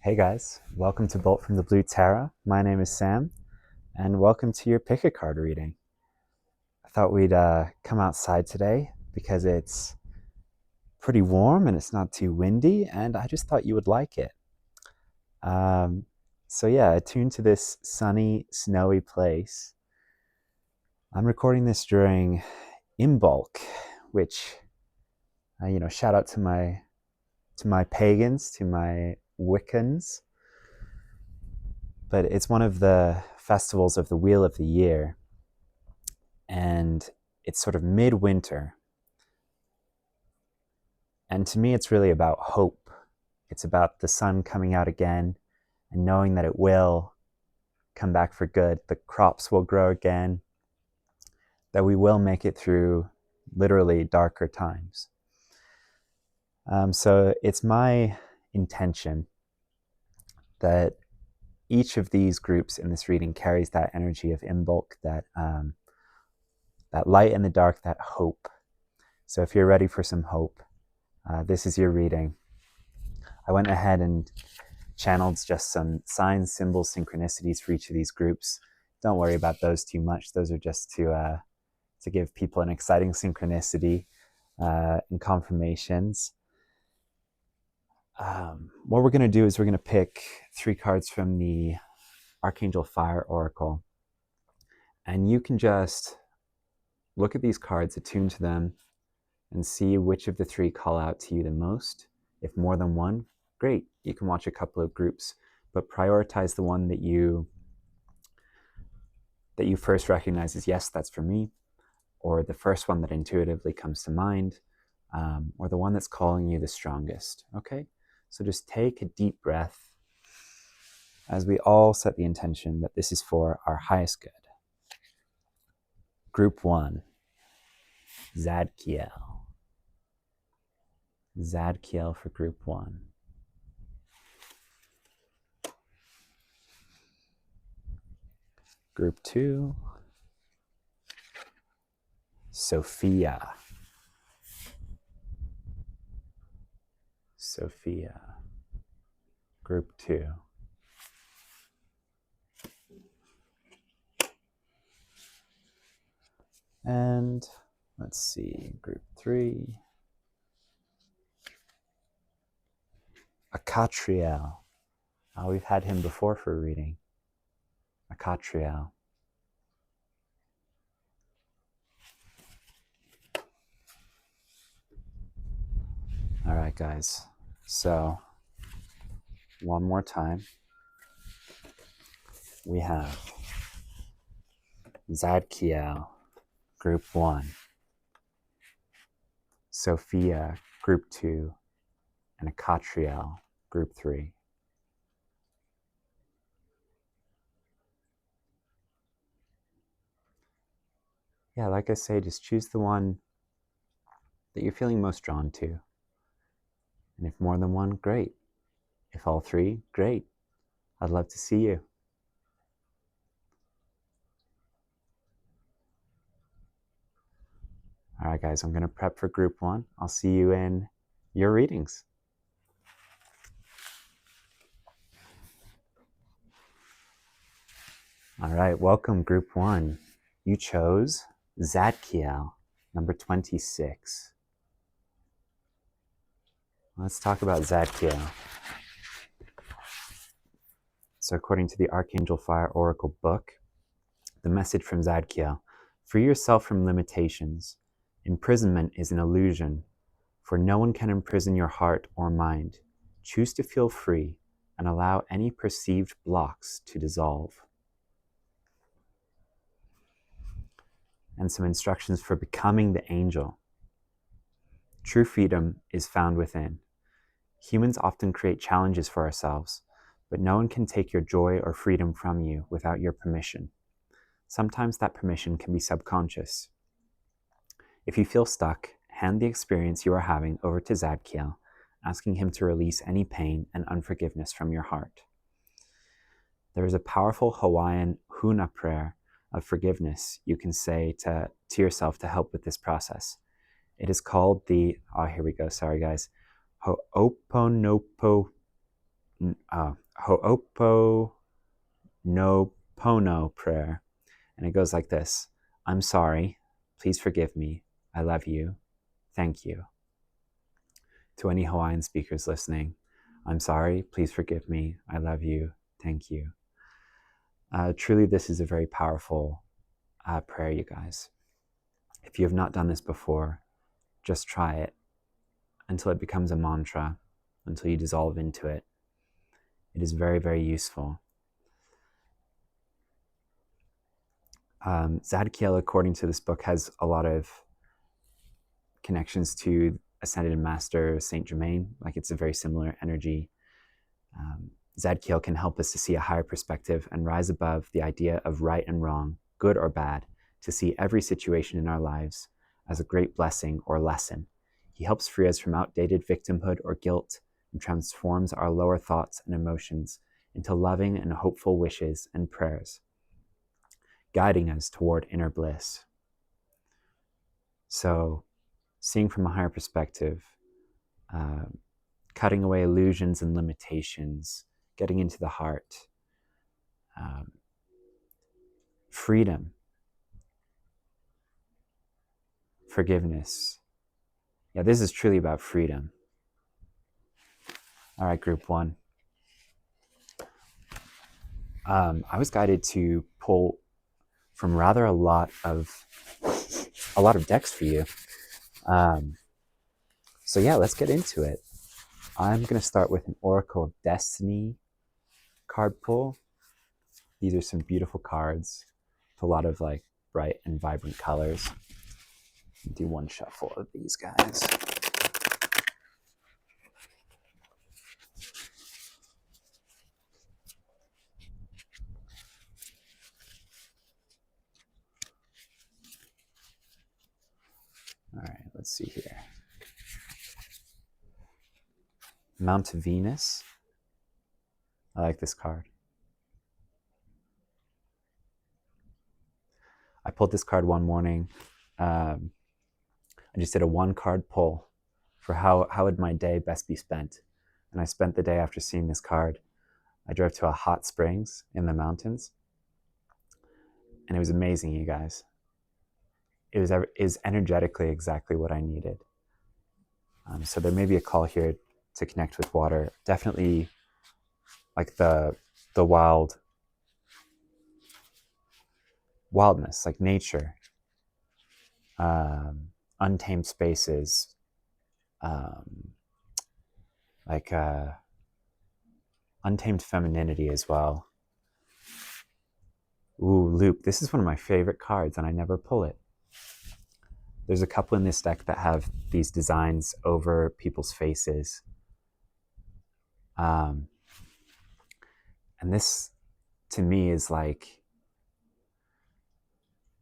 Hey guys, welcome to Bolt from the Blue Tarot. My name is Sam, and welcome to your pick a card reading. I thought we'd come outside today because it's pretty warm and it's not too windy, and I just thought you would like it. So yeah, attuned to this sunny, snowy place. I'm recording this during Imbolc, which, shout out to my pagans, to my Wiccans. But it's one of the festivals of the Wheel of the Year, and it's sort of midwinter. And to me, it's really about hope. It's about the sun coming out again and knowing that it will come back for good. The crops will grow again, that we will make it through literally darker times. So it's my intention that each of these groups in this reading carries that energy of Imbolc, that light in the dark, that hope. So if you're ready for some hope, this is your reading. I went ahead and channeled just some signs, symbols, synchronicities for each of these groups. Don't worry about those too much. Those are just to give people an exciting synchronicity and confirmations. What we're going to do is we're going to pick 3 cards from the Archangel Fire Oracle. And you can just look at these cards, attune to them, and see which of the 3 call out to you the most. If more than one, great. You can watch a couple of groups, but prioritize the one that you first recognize as, yes, that's for me, or the first one that intuitively comes to mind, or the one that's calling you the strongest, okay? So just take a deep breath as we all set the intention that this is for our highest good. Group 1, Zadkiel. Zadkiel for Group 1. Group 2, Sophia. Sophia. Group 2. And let's see, Group 3, Akatriel. We've had him before for a reading. Akatriel. All right, guys. So, one more time. We have Zadkiel, Group 1, Sophia, Group 2, and Akatriel, Group 3. Yeah, like I say, just choose the one that you're feeling most drawn to. And if more than one, great. If all 3, great. I'd love to see you. All right, guys, I'm going to prep for Group 1. I'll see you in your readings. All right, welcome, Group 1. You chose Zadkiel, number 26. Let's talk about Zadkiel. So according to the Archangel Fire Oracle book, the message from Zadkiel: free yourself from limitations. Imprisonment is an illusion, for no one can imprison your heart or mind. Choose to feel free and allow any perceived blocks to dissolve. And some instructions for becoming the angel. True freedom is found within. Humans often create challenges for ourselves, but no one can take your joy or freedom from you without your permission. Sometimes that permission can be subconscious. If you feel stuck, hand the experience you are having over to Zadkiel, asking him to release any pain and unforgiveness from your heart. There is a powerful Hawaiian huna prayer of forgiveness you can say to yourself to help with this process. It is called the, here we go, sorry guys, Ho'oponopono Ho'oponopono prayer. And it goes like this: I'm sorry, please forgive me, I love you, thank you. To any Hawaiian speakers listening, I'm sorry, please forgive me, I love you, thank you. Truly, this is a very powerful prayer, you guys. If you have not done this before, just try it until it becomes a mantra, until you dissolve into it. It is very, very useful. Zadkiel, according to this book, has a lot of connections to Ascended Master Saint Germain. Like, it's a very similar energy. Zadkiel can help us to see a higher perspective and rise above the idea of right and wrong, good or bad, to see every situation in our lives as a great blessing or lesson. He helps free us from outdated victimhood or guilt and transforms our lower thoughts and emotions into loving and hopeful wishes and prayers, guiding us toward inner bliss. So, seeing from a higher perspective, cutting away illusions and limitations, getting into the heart, freedom, forgiveness. Yeah, this is truly about freedom. All right, group one. I was guided to pull from rather a lot of decks for you. So yeah, let's get into it. I'm going to start with an Oracle of Destiny card pull. These are some beautiful cards with a lot of like bright and vibrant colors. Do one shuffle of these guys. All right, let's see here. Mount Venus. I like this card. I pulled this card one morning. I just did a one card pull for how would my day best be spent. And I spent the day after seeing this card. I drove to a hot springs in the mountains. And it was amazing, you guys. It was energetically exactly what I needed. So there may be a call here to connect with water. Definitely like the wildness, like nature, untamed spaces, untamed femininity as well. Ooh, Luke, this is one of my favorite cards and I never pull it. There's a couple in this deck that have these designs over people's faces. And this, to me, is like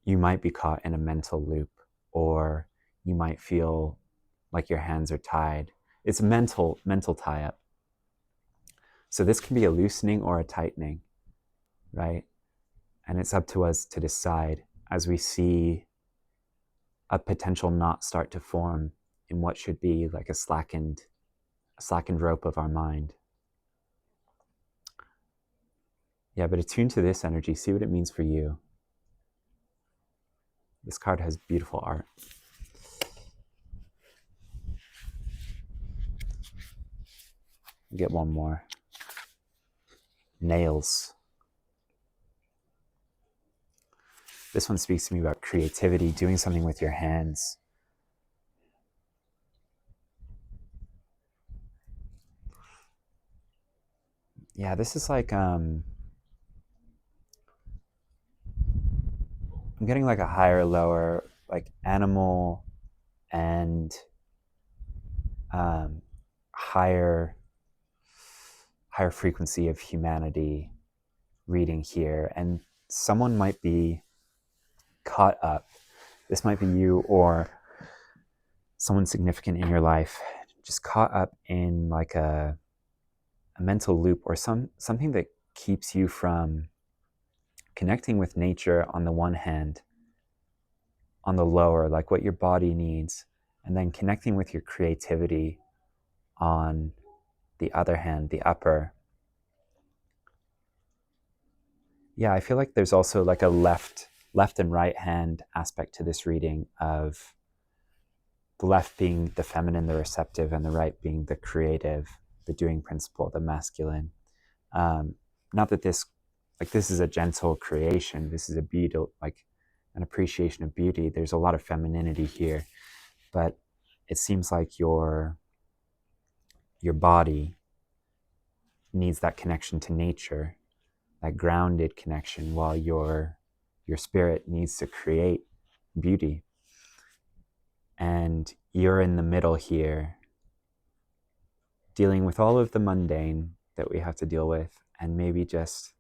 you might be caught in a mental loop, or you might feel like your hands are tied. It's a mental tie-up. So this can be a loosening or a tightening, right? And it's up to us to decide as we see a potential knot start to form in what should be like a slackened rope of our mind. Yeah, but attune to this energy, see what it means for you. This card has beautiful art. Get one more. Nails. This one speaks to me about creativity, doing something with your hands. Yeah, this is like, I'm getting like a higher, lower, like animal and higher frequency of humanity reading here. And someone might be caught up. This might be you or someone significant in your life, just caught up in like a mental loop or something that keeps you from connecting with nature on the one hand, on the lower, like what your body needs, and then connecting with your creativity on the other hand, the upper, Yeah, I feel like there's also like a left and right hand aspect to this reading, of the left being the feminine, the receptive, and the right being the creative, the doing principle, the masculine. Not that this is a gentle creation. This is a beauty, like an appreciation of beauty. There's a lot of femininity here, but it seems like your body needs that connection to nature, that grounded connection, while your spirit needs to create beauty. And you're in the middle here, dealing with all of the mundane that we have to deal with, and maybe just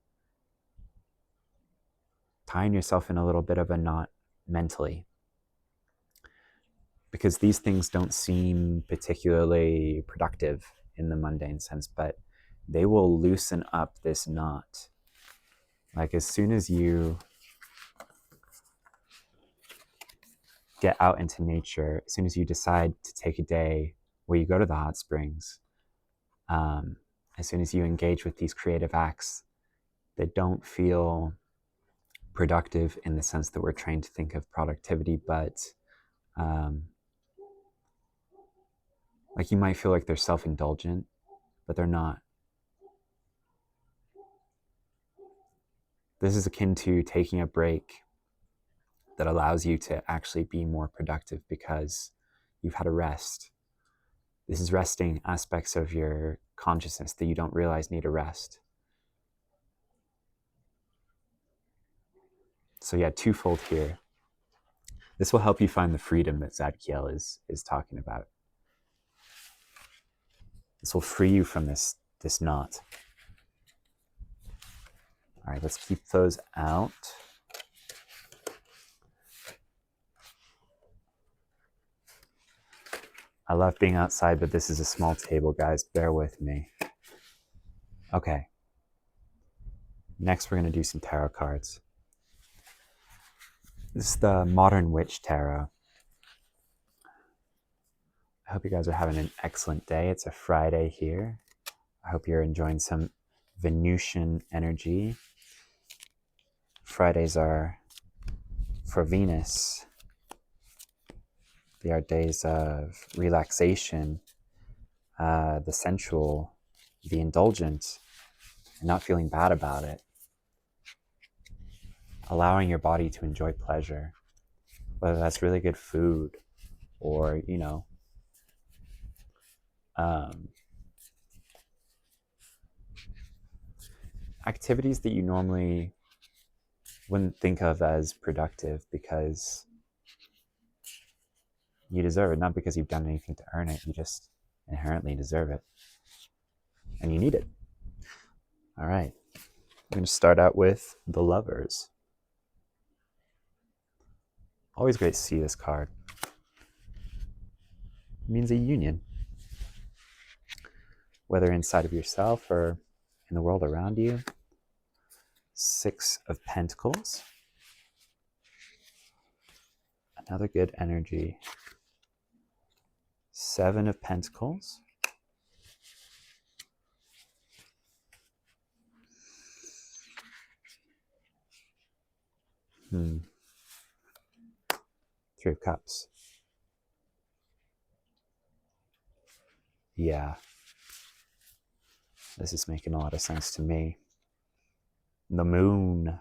tying yourself in a little bit of a knot mentally, because these things don't seem particularly productive in the mundane sense, but they will loosen up this knot. Like, as soon as you get out into nature, as soon as you decide to take a day where you go to the hot springs, as soon as you engage with these creative acts that don't feel productive in the sense that we're trained to think of productivity, but like, you might feel like they're self-indulgent, but they're not. This is akin to taking a break that allows you to actually be more productive because you've had a rest. This is resting aspects of your consciousness that you don't realize need a rest. So yeah, twofold here. This will help you find the freedom that Zadkiel is talking about. This will free you from this knot. All right, let's keep those out. I love being outside, but this is a small table, guys. Bear with me. Okay. Next, we're going to do some tarot cards. This is the Modern Witch Tarot. I hope you guys are having an excellent day. It's a Friday here. I hope you're enjoying some Venusian energy. Fridays are, for Venus, they are days of relaxation, the sensual, the indulgent, and not feeling bad about it. Allowing your body to enjoy pleasure, whether that's really good food or, activities that you normally wouldn't think of as productive because you deserve it, not because you've done anything to earn it. You just inherently deserve it, and you need it. All right, I'm going to start out with the Lovers. Always great to see this card. It means a union, whether inside of yourself or in the world around you. 6 of Pentacles. Another good energy. 7 of Pentacles. Three of Cups. Yeah. This is making a lot of sense to me. The Moon.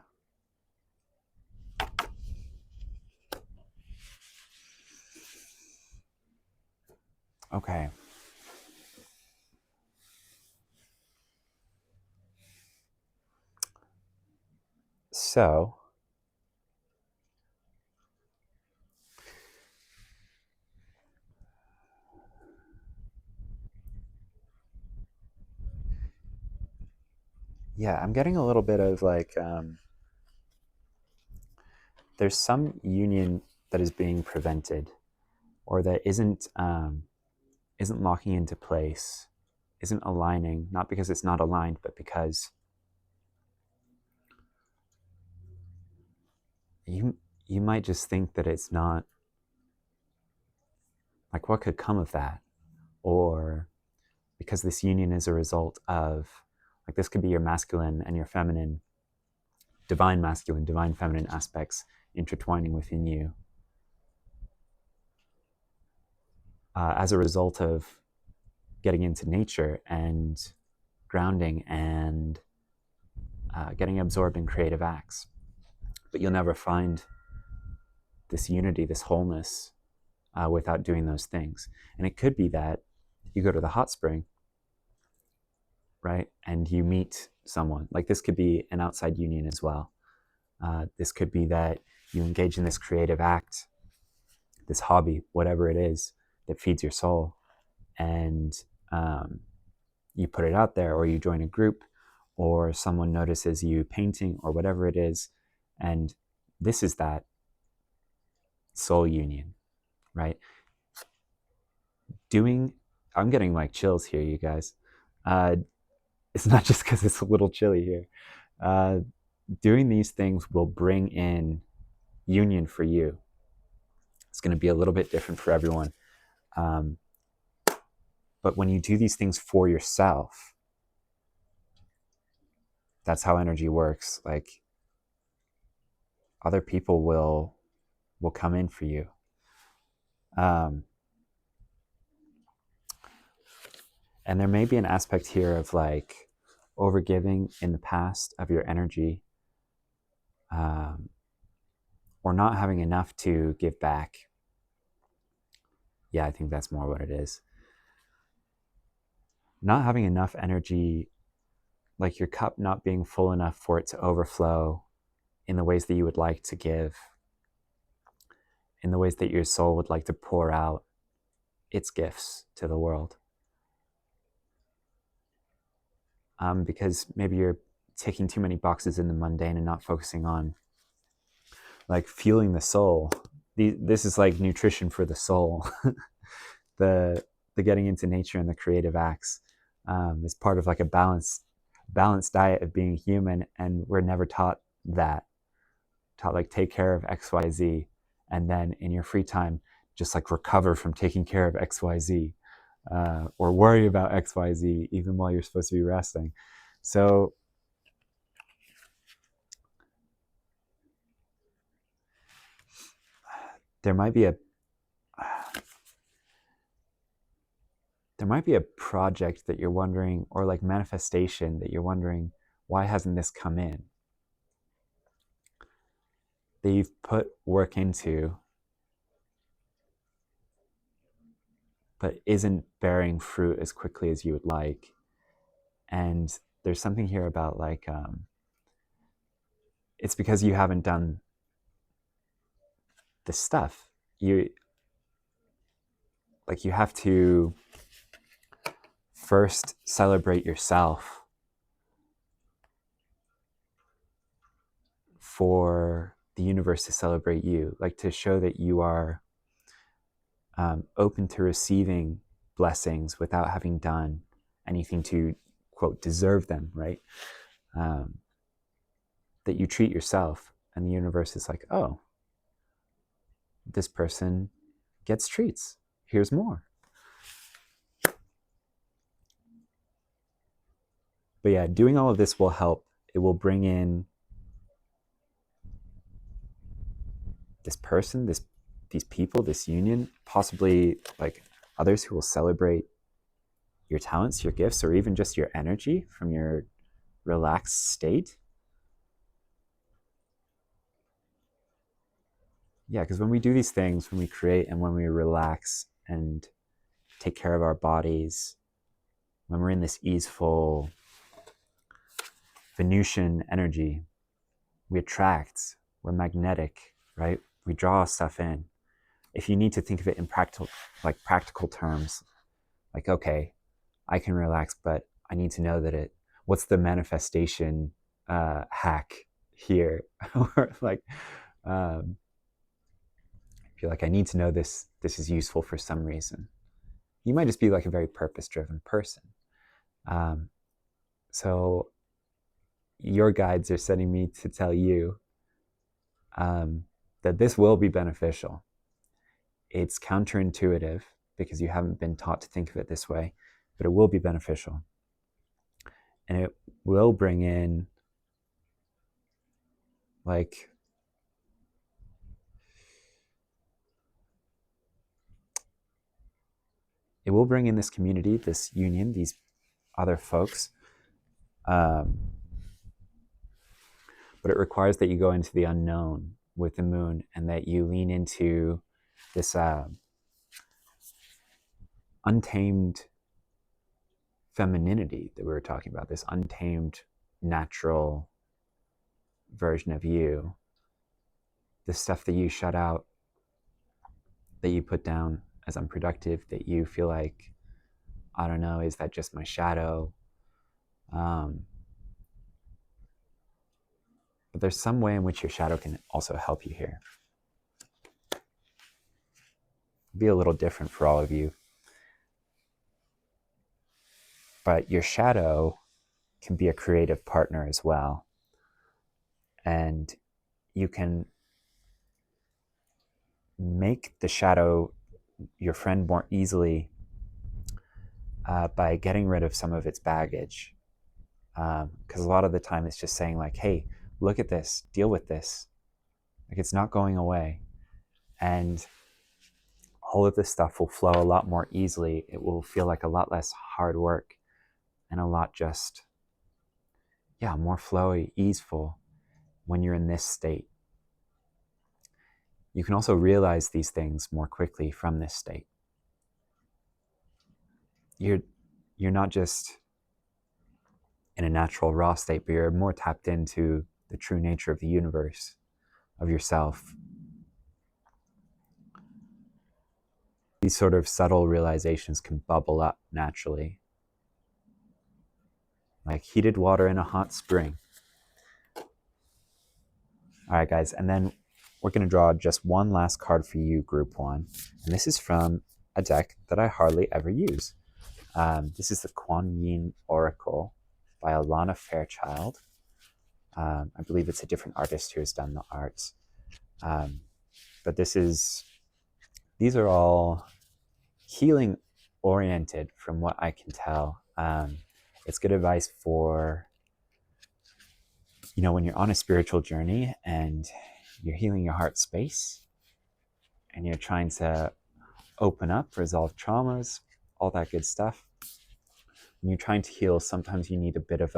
Okay. So, yeah, I'm getting a little bit of like, there's some union that is being prevented, or that isn't locking into place, isn't aligning, not because it's not aligned, but because you might just think that it's not, like, what could come of that? Or because this union is a result of, like, this could be your masculine and your feminine divine masculine, divine feminine aspects intertwining within you as a result of getting into nature and grounding and getting absorbed in creative acts. But you'll never find this unity, this wholeness, without doing those things. And it could be that you go to the hot spring, right, and you meet someone. Like, this could be an outside union as well. This could be that you engage in this creative act, this hobby, whatever it is that feeds your soul, and you put it out there, or you join a group, or someone notices you painting, or whatever it is, and this is that soul union, right? I'm getting like chills here, you guys. It's not just because it's a little chilly here. Doing these things will bring in union for you. It's going to be a little bit different for everyone. But when you do these things for yourself, that's how energy works. Like, other people will come in for you. And there may be an aspect here of like overgiving in the past of your energy, or not having enough to give back. Yeah, I think that's more what it is. Not having enough energy, like your cup not being full enough for it to overflow in the ways that you would like to give, in the ways that your soul would like to pour out its gifts to the world. Because maybe you're ticking too many boxes in the mundane and not focusing on like fueling the soul. This is like nutrition for the soul. the getting into nature and the creative acts is part of like a balanced diet of being human, and we're never taught that. Taught like, take care of XYZ, and then in your free time just like recover from taking care of XYZ, or worry about XYZ even while you're supposed to be resting. So there might be a project that you're wondering, or like manifestation that you're wondering, why hasn't this come in? That you've put work into, but isn't bearing fruit as quickly as you would like. And there's something here about like, it's because you haven't done the stuff. You have to first celebrate yourself for the universe to celebrate you, like to show that you are open to receiving blessings without having done anything to, quote, deserve them, right? That you treat yourself, and the universe is like, oh, this person gets treats. Here's more. But yeah, doing all of this will help. It will bring in this person, these people, this union, possibly like others who will celebrate your talents, your gifts, or even just your energy from your relaxed state. Yeah, because when we do these things, when we create and when we relax and take care of our bodies, when we're in this easeful Venusian energy, we attract, we're magnetic, right? We draw stuff in. If you need to think of it in practical terms, like, okay, I can relax, but I need to know that what's the manifestation hack here? Or like, if you're like, I need to know this is useful for some reason. You might just be like a very purpose-driven person. So your guides are sending me to tell you that this will be beneficial. It's counterintuitive because you haven't been taught to think of it this way, but it will be beneficial. And it will bring in like, it will bring in this community, this union, these other folks. But it requires that you go into the unknown with the moon, and that you lean into this untamed femininity that we were talking about, this untamed natural version of you, the stuff that you shut out, that you put down as unproductive, that you feel like, I don't know, is that just my shadow? But there's some way in which your shadow can also help you here. Be a little different for all of you. But your shadow can be a creative partner as well. And you can make the shadow your friend more easily by getting rid of some of its baggage. Because a lot of the time it's just saying like, hey, look at this, deal with this. Like, it's not going away. And all of this stuff will flow a lot more easily. It will feel like a lot less hard work and a lot just, more flowy, easeful when you're in this state. You can also realize these things more quickly from this state. You're not just in a natural raw state, but you're more tapped into the true nature of the universe, of yourself. These sort of subtle realizations can bubble up naturally, like heated water in a hot spring. All right, guys, and then we're going to draw just one last card for you, Group 1. And this is from a deck that I hardly ever use. This is the Kuan Yin Oracle by Alana Fairchild. I believe it's a different artist who has done the arts. But these are all healing oriented from what I can tell. It's good advice for, when you're on a spiritual journey and you're healing your heart space and you're trying to open up, resolve traumas, all that good stuff. When you're trying to heal, sometimes you need a bit of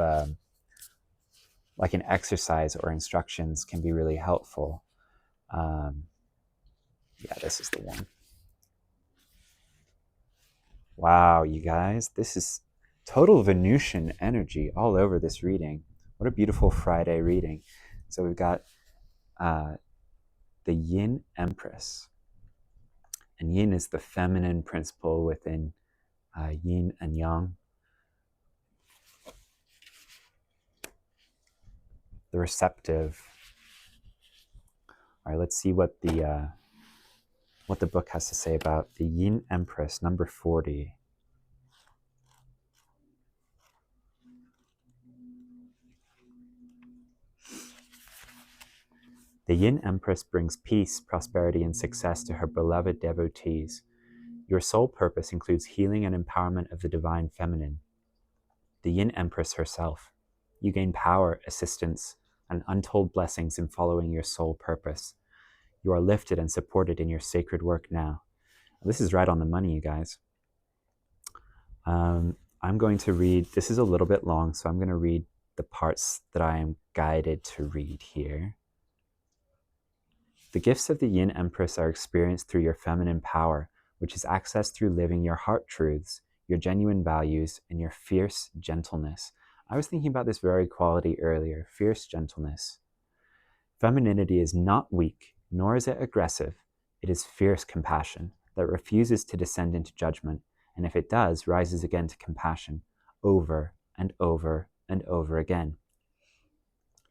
like an exercise or instructions can be really helpful. This is the one. Wow, you guys, this is total Venusian energy all over this reading. What a beautiful Friday reading. So we've got the Yin Empress. And Yin is the feminine principle within Yin and Yang. The receptive. All right, let's see what the book has to say about the Yin Empress, number 40. The Yin Empress brings peace, prosperity, and success to her beloved devotees. Your sole purpose includes healing and empowerment of the divine feminine, the Yin Empress herself. You gain power, assistance, and untold blessings in following your sole purpose. You are lifted and supported in your sacred work now. This is right on the money, you guys. I'm going to read, this is a little bit long, so I'm going to read the parts that I am guided to read here. The gifts of the Yin Empress are experienced through your feminine power, which is accessed through living your heart truths, your genuine values, and your fierce gentleness. I was thinking about this very quality earlier, fierce gentleness. Femininity is not weak, nor is it aggressive. It is fierce compassion that refuses to descend into judgment, and if it does, rises again to compassion, over and over and over again.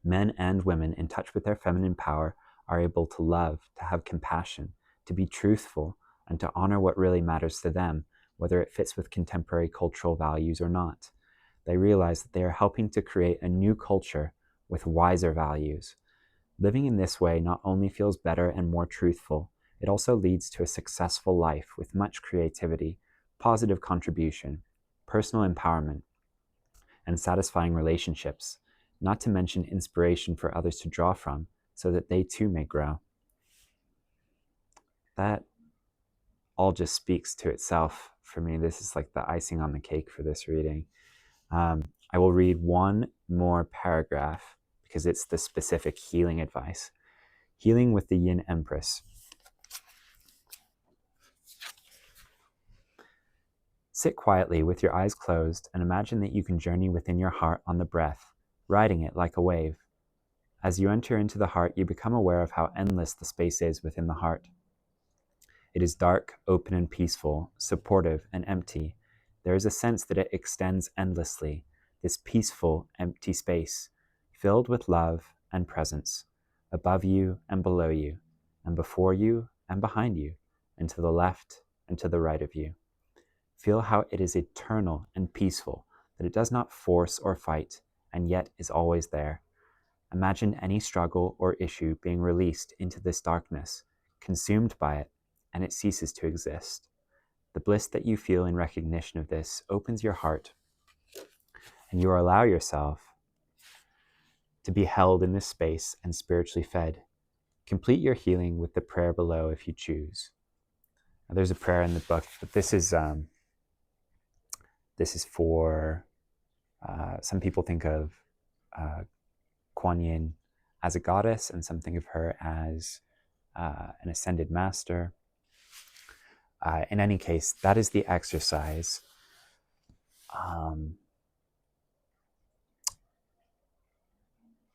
Men and women in touch with their feminine power are able to love, to have compassion, to be truthful, and to honor what really matters to them, whether it fits with contemporary cultural values or not. They realize that they are helping to create a new culture with wiser values. Living in this way not only feels better and more truthful, it also leads to a successful life with much creativity, positive contribution, personal empowerment, and satisfying relationships, not to mention inspiration for others to draw from, so that they too may grow. That all just speaks to itself for me. This is like the icing on the cake for this reading. I will read one more paragraph because it's the specific healing advice. Healing with the Yin Empress. Sit quietly with your eyes closed and imagine that you can journey within your heart on the breath, riding it like a wave. As you enter into the heart, you become aware of how endless the space is within the heart. It is dark, open and peaceful, supportive and empty. There is a sense that it extends endlessly, this peaceful, empty space, filled with love and presence, above you and below you, and before you and behind you, and to the left and to the right of you. Feel how it is eternal and peaceful, that it does not force or fight, and yet is always there. Imagine any struggle or issue being released into this darkness, consumed by it, and it ceases to exist. The bliss that you feel in recognition of this opens your heart, and you allow yourself to be held in this space and spiritually fed. Complete your healing with the prayer below if you choose. Now, there's a prayer in the book, but this is for, some people think of Kuan Yin as a goddess, and some think of her as an ascended master. In any case, that is the exercise.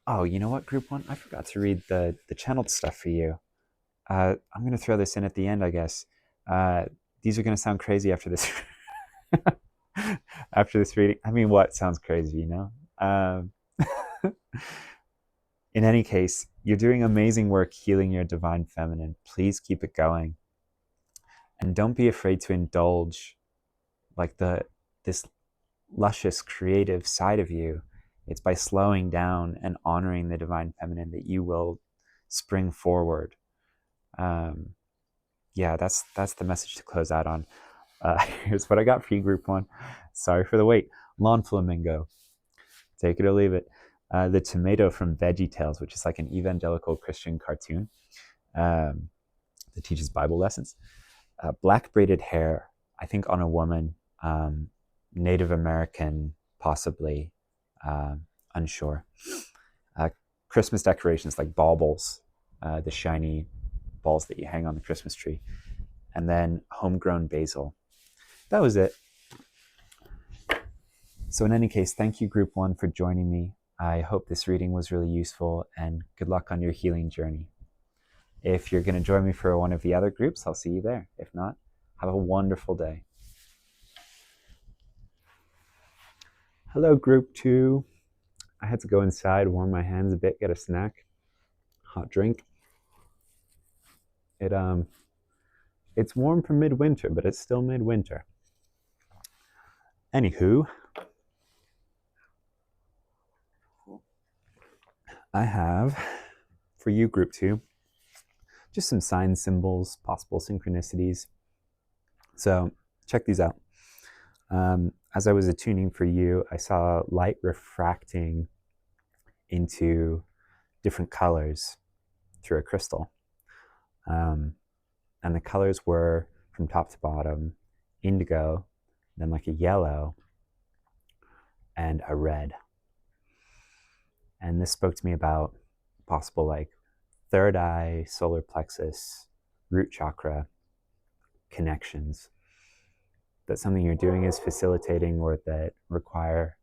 Oh, you know what, group one? I forgot to read the channeled stuff for you. I'm going to throw this in at the end, I guess. These are going to sound crazy after this. After this reading. I mean, what sounds crazy, you know? In any case, you're doing amazing work healing your divine feminine. Please keep it going. And don't be afraid to indulge like this luscious creative side of you. It's by slowing down and honoring the divine feminine that you will spring forward. Yeah, that's the message to close out on. Here's what I got for you, group one. Sorry for the wait. Lawn Flamingo. Take it or leave it. The tomato from VeggieTales, which is like an evangelical Christian cartoon that teaches Bible lessons. Black braided hair, I think on a woman, Native American, possibly, unsure. Christmas decorations like baubles, the shiny balls that you hang on the Christmas tree, and then homegrown basil. That was it. So in any case, thank you, group one, for joining me. I hope this reading was really useful, and good luck on your healing journey. If you're going to join me for one of the other groups, I'll see you there. If not, have a wonderful day. Hello, group two. I had to go inside, warm my hands a bit, get a snack, hot drink. It's warm for midwinter, but it's still midwinter. Anywho, I have, for you, group two, just some sign symbols, possible synchronicities. So check these out. As I was attuning for you, I saw light refracting into different colors through a crystal. And the colors were, from top to bottom, indigo, then like a yellow, and a red. And this spoke to me about possible like third eye, solar plexus, root chakra connections. That something you're doing is facilitating or that require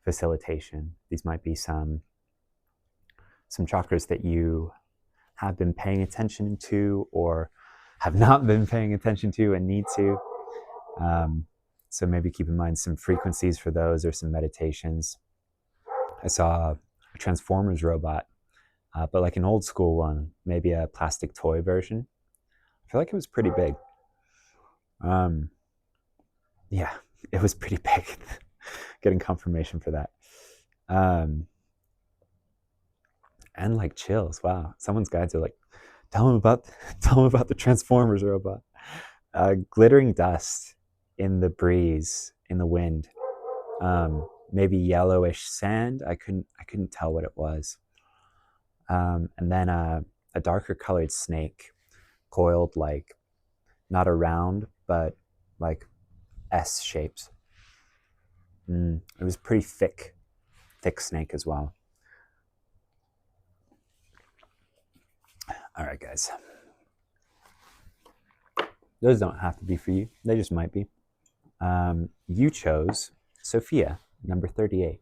facilitation. These might be some chakras that you have been paying attention to or have not been paying attention to and need to. So maybe keep in mind some frequencies for those or some meditations. I saw a Transformers robot, but like an old school one, maybe a plastic toy version. I feel like it was pretty big. Yeah, it was pretty big. Getting confirmation for that. And like chills. Wow, someone's guides are like, tell him about the Transformers robot. Glittering dust in the breeze, in the wind. Maybe yellowish sand. I couldn't tell what it was. And then a darker colored snake, coiled like not around, but like S shapes. It was pretty thick snake as well. All right, guys. Those don't have to be for you. They just might be. You chose Sophia, number 38,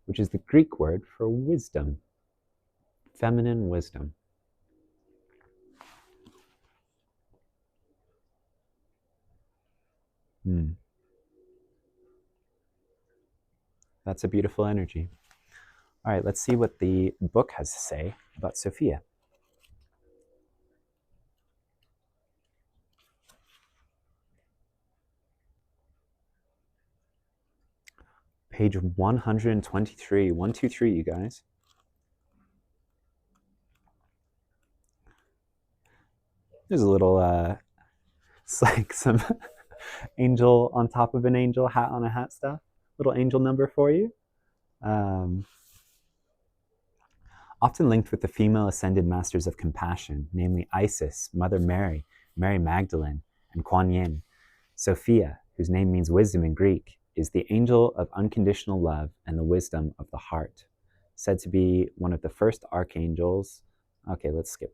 which is the Greek word for wisdom, feminine wisdom. That's a beautiful energy. All right, let's see what the book has to say about Sophia. Page 123, 123, you guys. There's a little, it's like some angel on top of an angel, hat on a hat stuff. Little angel number for you. Often linked with the female ascended masters of compassion, namely Isis, Mother Mary, Mary Magdalene, and Kuan Yin. Sophia, whose name means wisdom in Greek, is the angel of unconditional love and the wisdom of the heart. Said to be one of the first archangels. Okay, let's skip.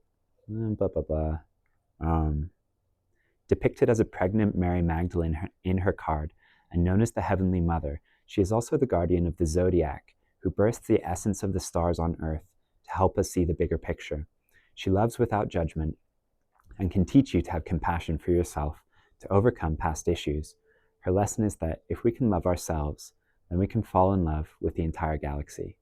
Depicted as a pregnant Mary Magdalene in her card and known as the Heavenly Mother, she is also the guardian of the zodiac, who births the essence of the stars on earth to help us see the bigger picture. She loves without judgment and can teach you to have compassion for yourself, to overcome past issues. Her lesson is that if we can love ourselves, then we can fall in love with the entire galaxy.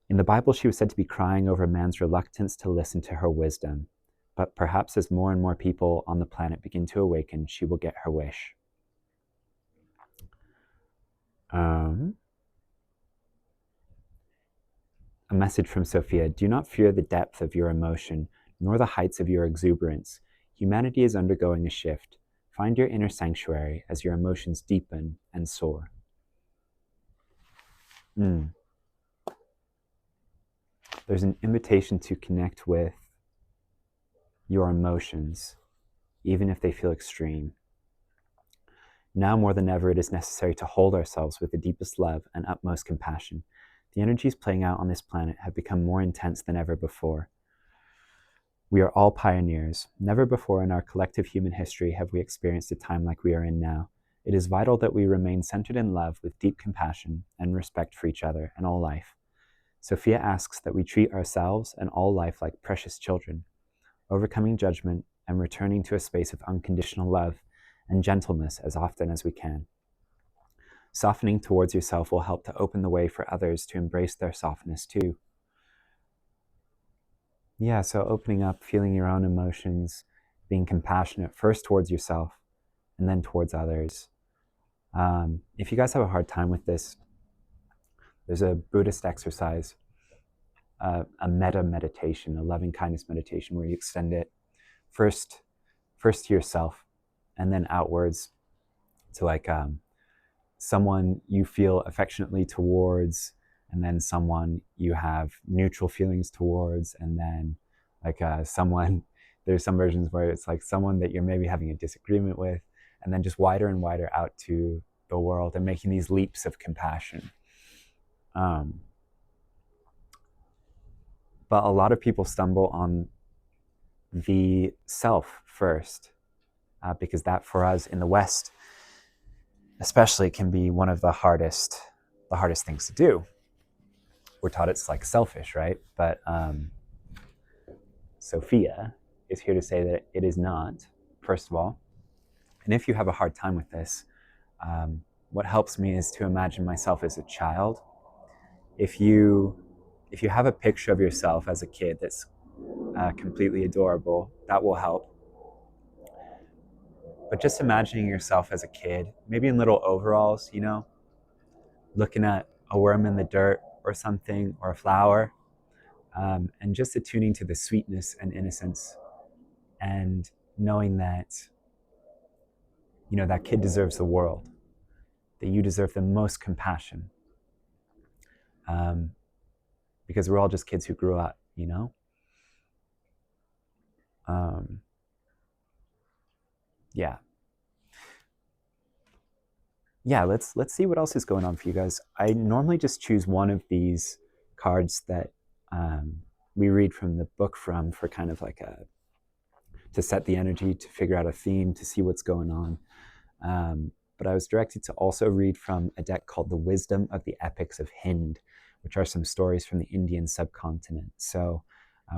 In the Bible, she was said to be crying over man's reluctance to listen to her wisdom. But perhaps as more and more people on the planet begin to awaken, she will get her wish. A message from Sophia: do not fear the depth of your emotion, nor the heights of your exuberance. Humanity is undergoing a shift. Find your inner sanctuary as your emotions deepen and soar. There's an invitation to connect with your emotions, even if they feel extreme. Now more than ever, it is necessary to hold ourselves with the deepest love and utmost compassion. The energies playing out on this planet have become more intense than ever before. We are all pioneers. Never before in our collective human history have we experienced a time like we are in now. It is vital that we remain centered in love with deep compassion and respect for each other and all life. Sophia asks that we treat ourselves and all life like precious children, overcoming judgment and returning to a space of unconditional love and gentleness as often as we can. Softening towards yourself will help to open the way for others to embrace their softness too. Yeah, so opening up, feeling your own emotions, being compassionate first towards yourself and then towards others. If you guys have a hard time with this, there's a Buddhist exercise, a metta meditation, a loving kindness meditation, where you extend it first to yourself and then outwards to like someone you feel affectionately towards, and then someone you have neutral feelings towards, and then like someone, there's some versions where it's like someone that you're maybe having a disagreement with, and then just wider and wider out to the world and making these leaps of compassion. But a lot of people stumble on the self first, because that for us in the West especially can be one of the hardest things to do. We're taught it's like selfish, right? But Sophia is here to say that it is not, first of all. And if you have a hard time with this, what helps me is to imagine myself as a child. If you have a picture of yourself as a kid that's completely adorable, that will help. But just imagining yourself as a kid, maybe in little overalls, you know, looking at a worm in the dirt or something, or a flower, and just attuning to the sweetness and innocence, and knowing that, you know, that kid deserves the world, that you deserve the most compassion. because we're all just kids who grew up, you know? Yeah. Yeah, let's see what else is going on for you guys. I normally just choose one of these cards that we read from the book from for kind of like to set the energy, to figure out a theme, to see what's going on. But I was directed to also read from a deck called The Wisdom of the Epics of Hind, which are some stories from the Indian subcontinent. So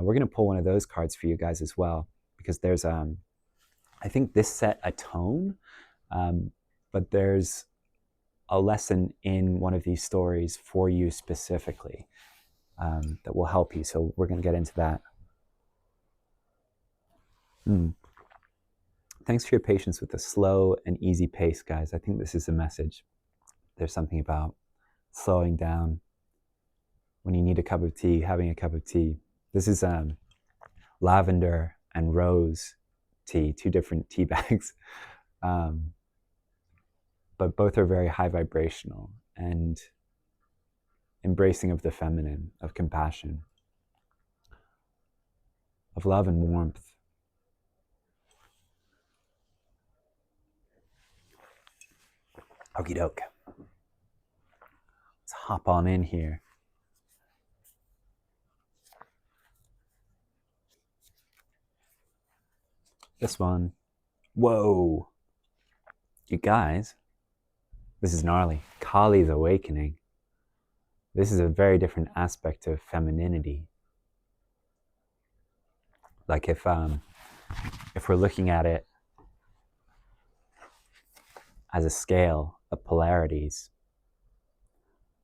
we're going to pull one of those cards for you guys as well, because there's, I think this set a tone, but there's a lesson in one of these stories for you specifically that will help you. So we're going to get into that. Thanks for your patience with the slow and easy pace, guys. I think this is a message. There's something about slowing down when you need a cup of tea, having a cup of tea. This is lavender and rose tea, 2 different tea bags. But both are very high vibrational and embracing of the feminine, of compassion, of love and warmth. Okie doke. Let's hop on in here. This one. Whoa. You guys, this is gnarly. Kali's awakening. This is a very different aspect of femininity. Like if we're looking at it as a scale of polarities,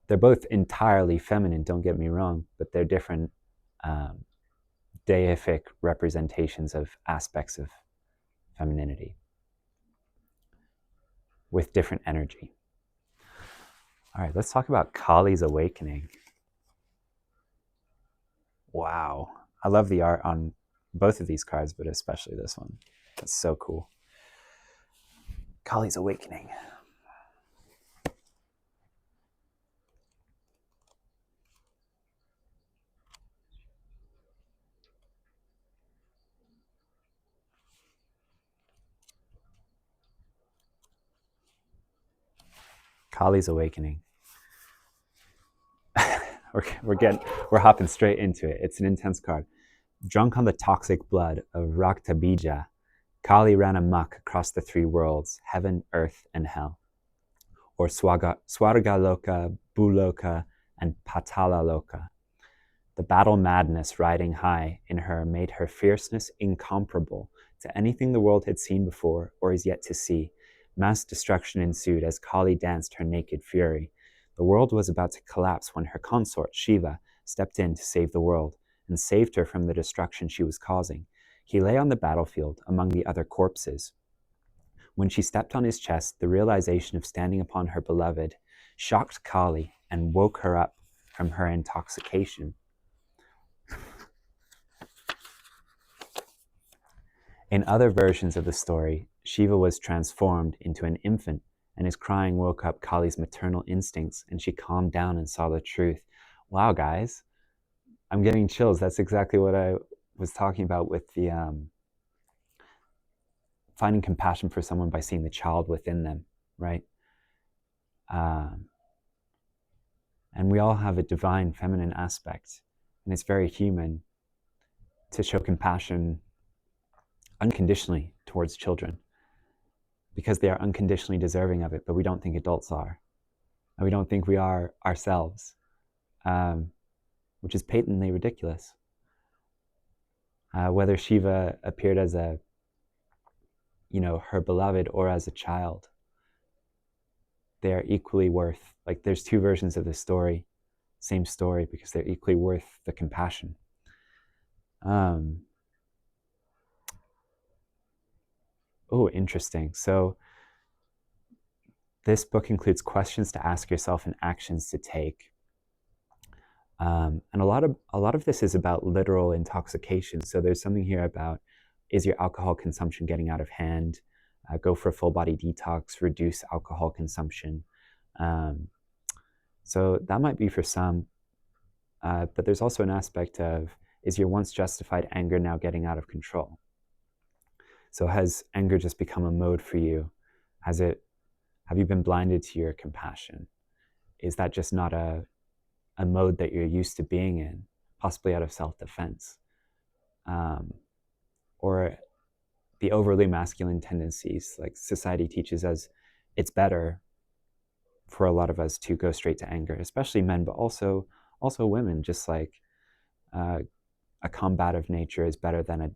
they're both entirely feminine, don't get me wrong, but they're different deific representations of aspects of femininity with different energy. All right, let's talk about Kali's awakening. Wow. I love the art on both of these cards, but especially this one. That's so cool. Kali's awakening. Kali's awakening. we're hopping straight into it. It's an intense card. Drunk on the toxic blood of Raktabija, Kali ran amok across the 3 worlds, heaven, earth, and hell, or Swargaloka, Bhuloka, and Patalaloka. The battle madness riding high in her made her fierceness incomparable to anything the world had seen before or is yet to see. Mass destruction ensued as Kali danced her naked fury. The world was about to collapse when her consort, Shiva, stepped in to save the world and saved her from the destruction she was causing. He lay on the battlefield among the other corpses. When she stepped on his chest, the realization of standing upon her beloved shocked Kali and woke her up from her intoxication. In other versions of the story, Shiva was transformed into an infant, and his crying woke up Kali's maternal instincts, and she calmed down and saw the truth. Wow, guys, I'm getting chills. That's exactly what I was talking about with the finding compassion for someone by seeing the child within them, right? And we all have a divine feminine aspect, and it's very human to show compassion unconditionally towards children because they are unconditionally deserving of it, but we don't think adults are. And we don't think we are ourselves, which is patently ridiculous. Whether Shiva appeared as her beloved or as a child, they are equally worth, like there's 2 versions of the story, same story, because they're equally worth the compassion. Oh, interesting. So this book includes questions to ask yourself and actions to take. And a lot of this is about literal intoxication. So there's something here about, is your alcohol consumption getting out of hand? Go for a full body detox, reduce alcohol consumption. So that might be for some. But there's also an aspect of, is your once justified anger now getting out of control? So has anger just become a mode for you? Have you been blinded to your compassion? Is that just not a mode that you're used to being in, possibly out of self-defense? Or the overly masculine tendencies, like society teaches us it's better for a lot of us to go straight to anger, especially men, but also women, just like a combative nature is better than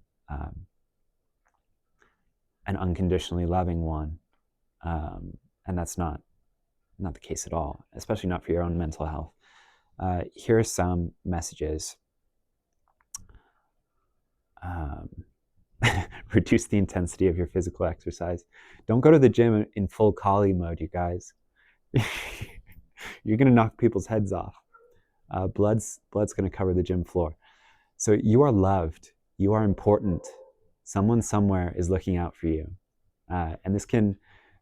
an unconditionally loving one. And that's not the case at all, especially not for your own mental health. Here are some messages. Reduce the intensity of your physical exercise. Don't go to the gym in full Kali mode, you guys. You're gonna knock people's heads off. Blood's gonna cover the gym floor. So you are loved. You are important. Someone somewhere is looking out for you. And this can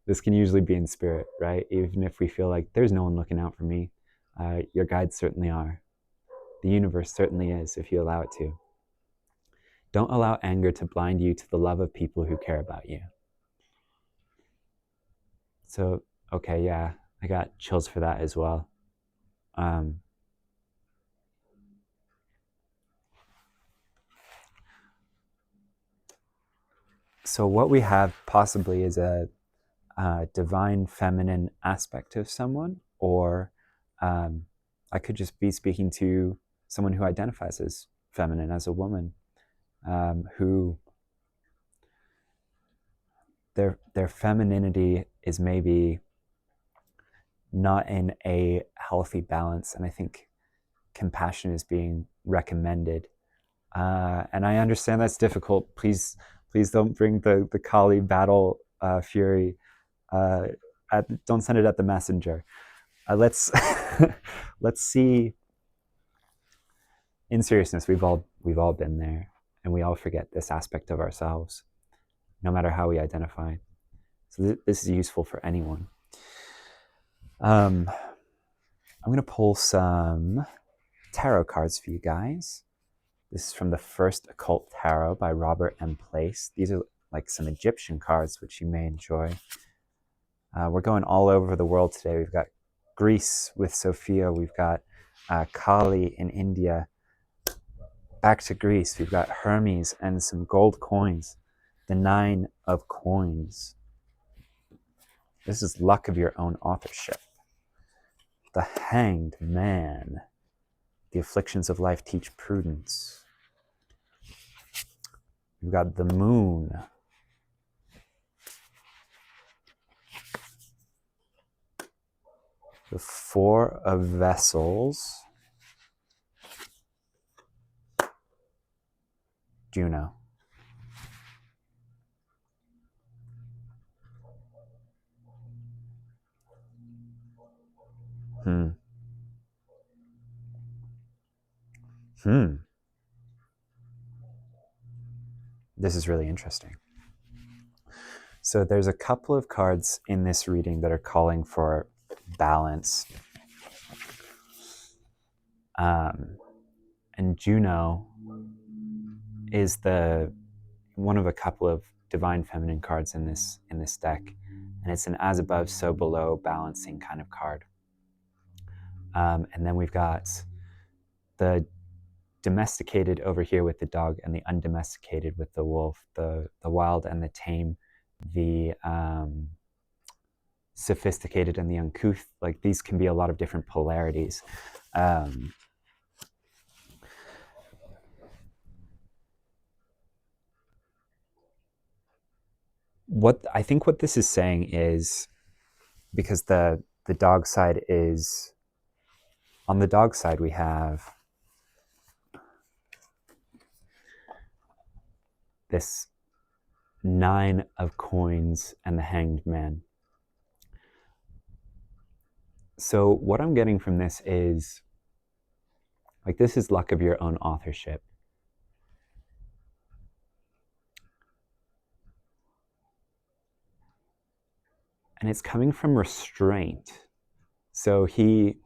usually be in spirit, right? Even if we feel like there's no one looking out for me, your guides certainly are. The universe certainly is, if you allow it to. Don't allow anger to blind you to the love of people who care about you. So, okay, yeah, I got chills for that as well. So what we have possibly is a divine feminine aspect of someone, or I could just be speaking to someone who identifies as feminine, as a woman, who their femininity is maybe not in a healthy balance, and I think compassion is being recommended. And I understand that's difficult. Please don't bring the Kali battle fury. Don't send it at the messenger. Let's see. In seriousness, we've all been there, and we all forget this aspect of ourselves, no matter how we identify. So this is useful for anyone. I'm going to pull some tarot cards for you guys. This is from the First Occult Tarot by Robert M. Place. These are like some Egyptian cards, which you may enjoy. We're going all over the world today. We've got Greece with Sophia. We've got Kali in India. Back to Greece, we've got Hermes and some gold coins. The 9 of Coins. This is luck of your own authorship. The Hanged Man. The afflictions of life teach prudence. We've got the Moon. The 4 of Vessels. Juno. This is really interesting. So there's a couple of cards in this reading that are calling for balance. And Juno is one of a couple of divine feminine cards in this deck, and it's an as above so below balancing kind of card. And then we've got the domesticated over here with the dog, and the undomesticated with the wolf, the wild and the tame, the sophisticated and the uncouth. Like, these can be a lot of different polarities. What this is saying is, because the dog side is, on the dog side we have this 9 of Coins and the Hanged Man. So what I'm getting from this is, like, this is luck of your own authorship. And it's coming from restraint. So he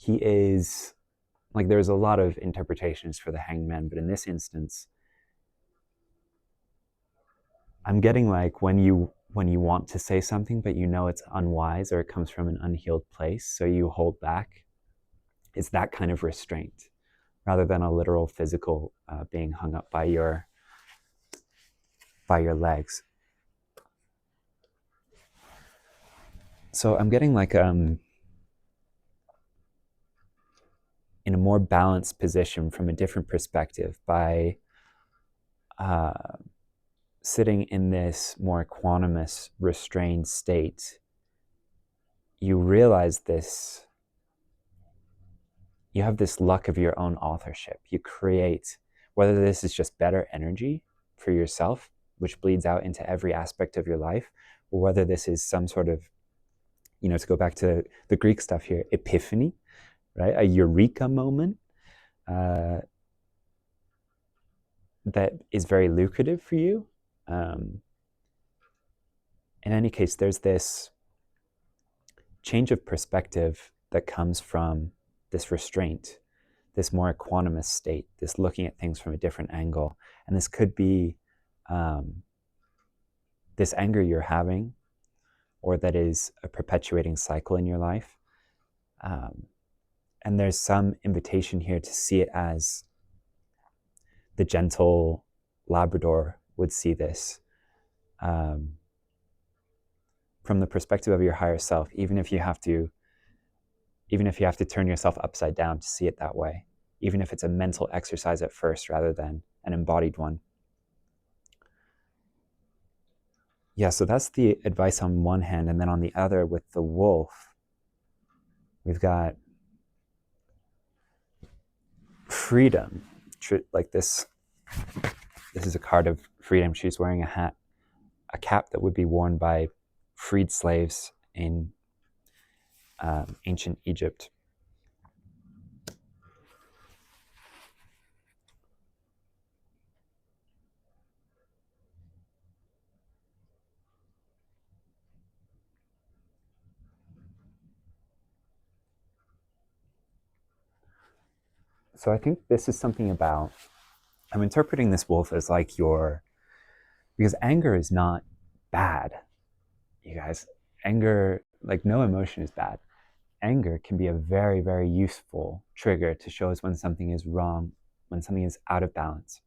he is, like, there's a lot of interpretations for the Hanged Man, but in this instance, I'm getting like when you want to say something, but you know it's unwise or it comes from an unhealed place, so you hold back. It's that kind of restraint, rather than a literal physical being hung up by your legs. So I'm getting like in a more balanced position from a different perspective by sitting in this more equanimous, restrained state. You realize this, you have this luck of your own authorship. You create, whether this is just better energy for yourself, which bleeds out into every aspect of your life, or whether this is some sort of, to go back to the Greek stuff here, epiphany, right? A eureka moment that is very lucrative for you. In any case, there's this change of perspective that comes from this restraint, this more equanimous state, this looking at things from a different angle. And this could be this anger you're having, or that is a perpetuating cycle in your life. And there's some invitation here to see it as the gentle Labrador would see this, from the perspective of your higher self, even if you have to turn yourself upside down to see it that way, even if it's a mental exercise at first rather than an embodied one. Yeah, so that's the advice on one hand, and then on the other, with the wolf, we've got freedom. Like this is a card of freedom. She's wearing a hat, a cap that would be worn by freed slaves in ancient Egypt. So I think this is something about, I'm interpreting this wolf as like because anger is not bad, you guys. Anger, like no emotion is bad. Anger can be a very, very useful trigger to show us when something is wrong, when something is out of balance.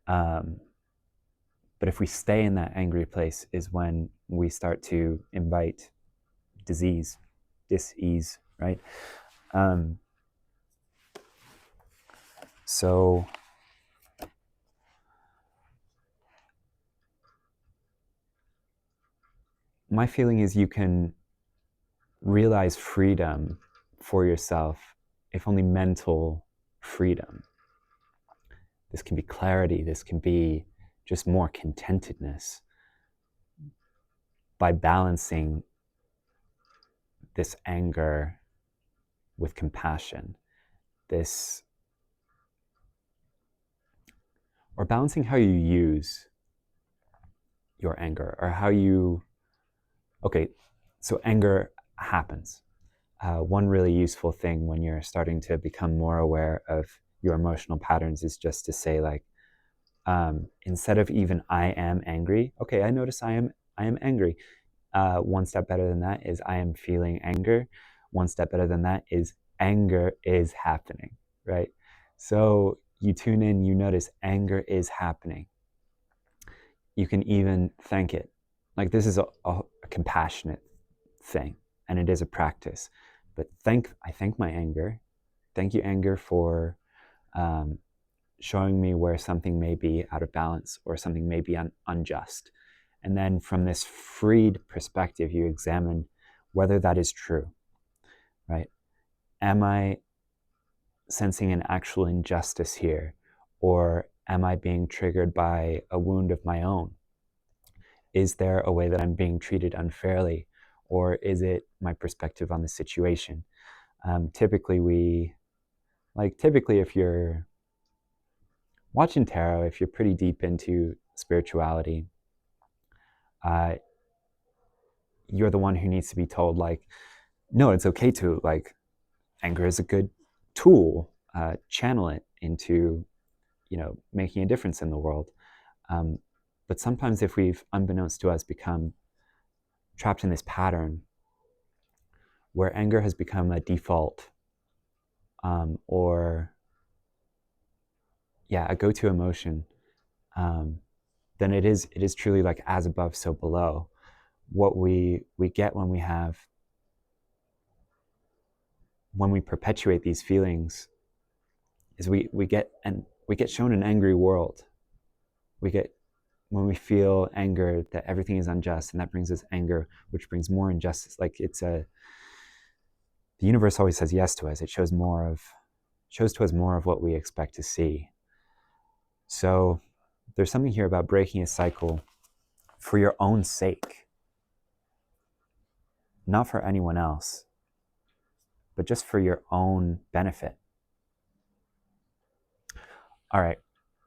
But if we stay in that angry place is when we start to invite dis-ease, right? So my feeling is you can realize freedom for yourself, if only mental freedom. This can be clarity, this can be just more contentedness, by balancing this anger with compassion, or balancing how you use your anger, or how you, so anger happens. One really useful thing when you're starting to become more aware of your emotional patterns is just to say, like, instead of even I am angry, okay, I notice I am angry. One step better than that is I am feeling anger. One step better than that is anger is happening, right? So you tune in, you notice anger is happening. You can even thank it. Like, this is a compassionate thing, and it is a practice. But I thank my anger. Thank you, anger, for showing me where something may be out of balance or something may be unjust. And then from this freed perspective, you examine whether that is true, right? Am I sensing an actual injustice here? Or am I being triggered by a wound of my own? Is there a way that I'm being treated unfairly? Or is it my perspective on the situation? Typically, if you're watching tarot, if you're pretty deep into spirituality, you're the one who needs to be told, like, no, it's okay to, like, anger is a good tool. Channel it into, making a difference in the world. But sometimes if we've, unbeknownst to us, become trapped in this pattern where anger has become a default, or a go-to emotion, then it is truly like as above, so below. What we get when we perpetuate these feelings is we get shown an angry world. When we feel anger, that everything is unjust, and that brings us anger, which brings more injustice. Like the universe always says yes to us. It shows to us more of what we expect to see. So there's something here about breaking a cycle for your own sake, not for anyone else, but just for your own benefit. All right,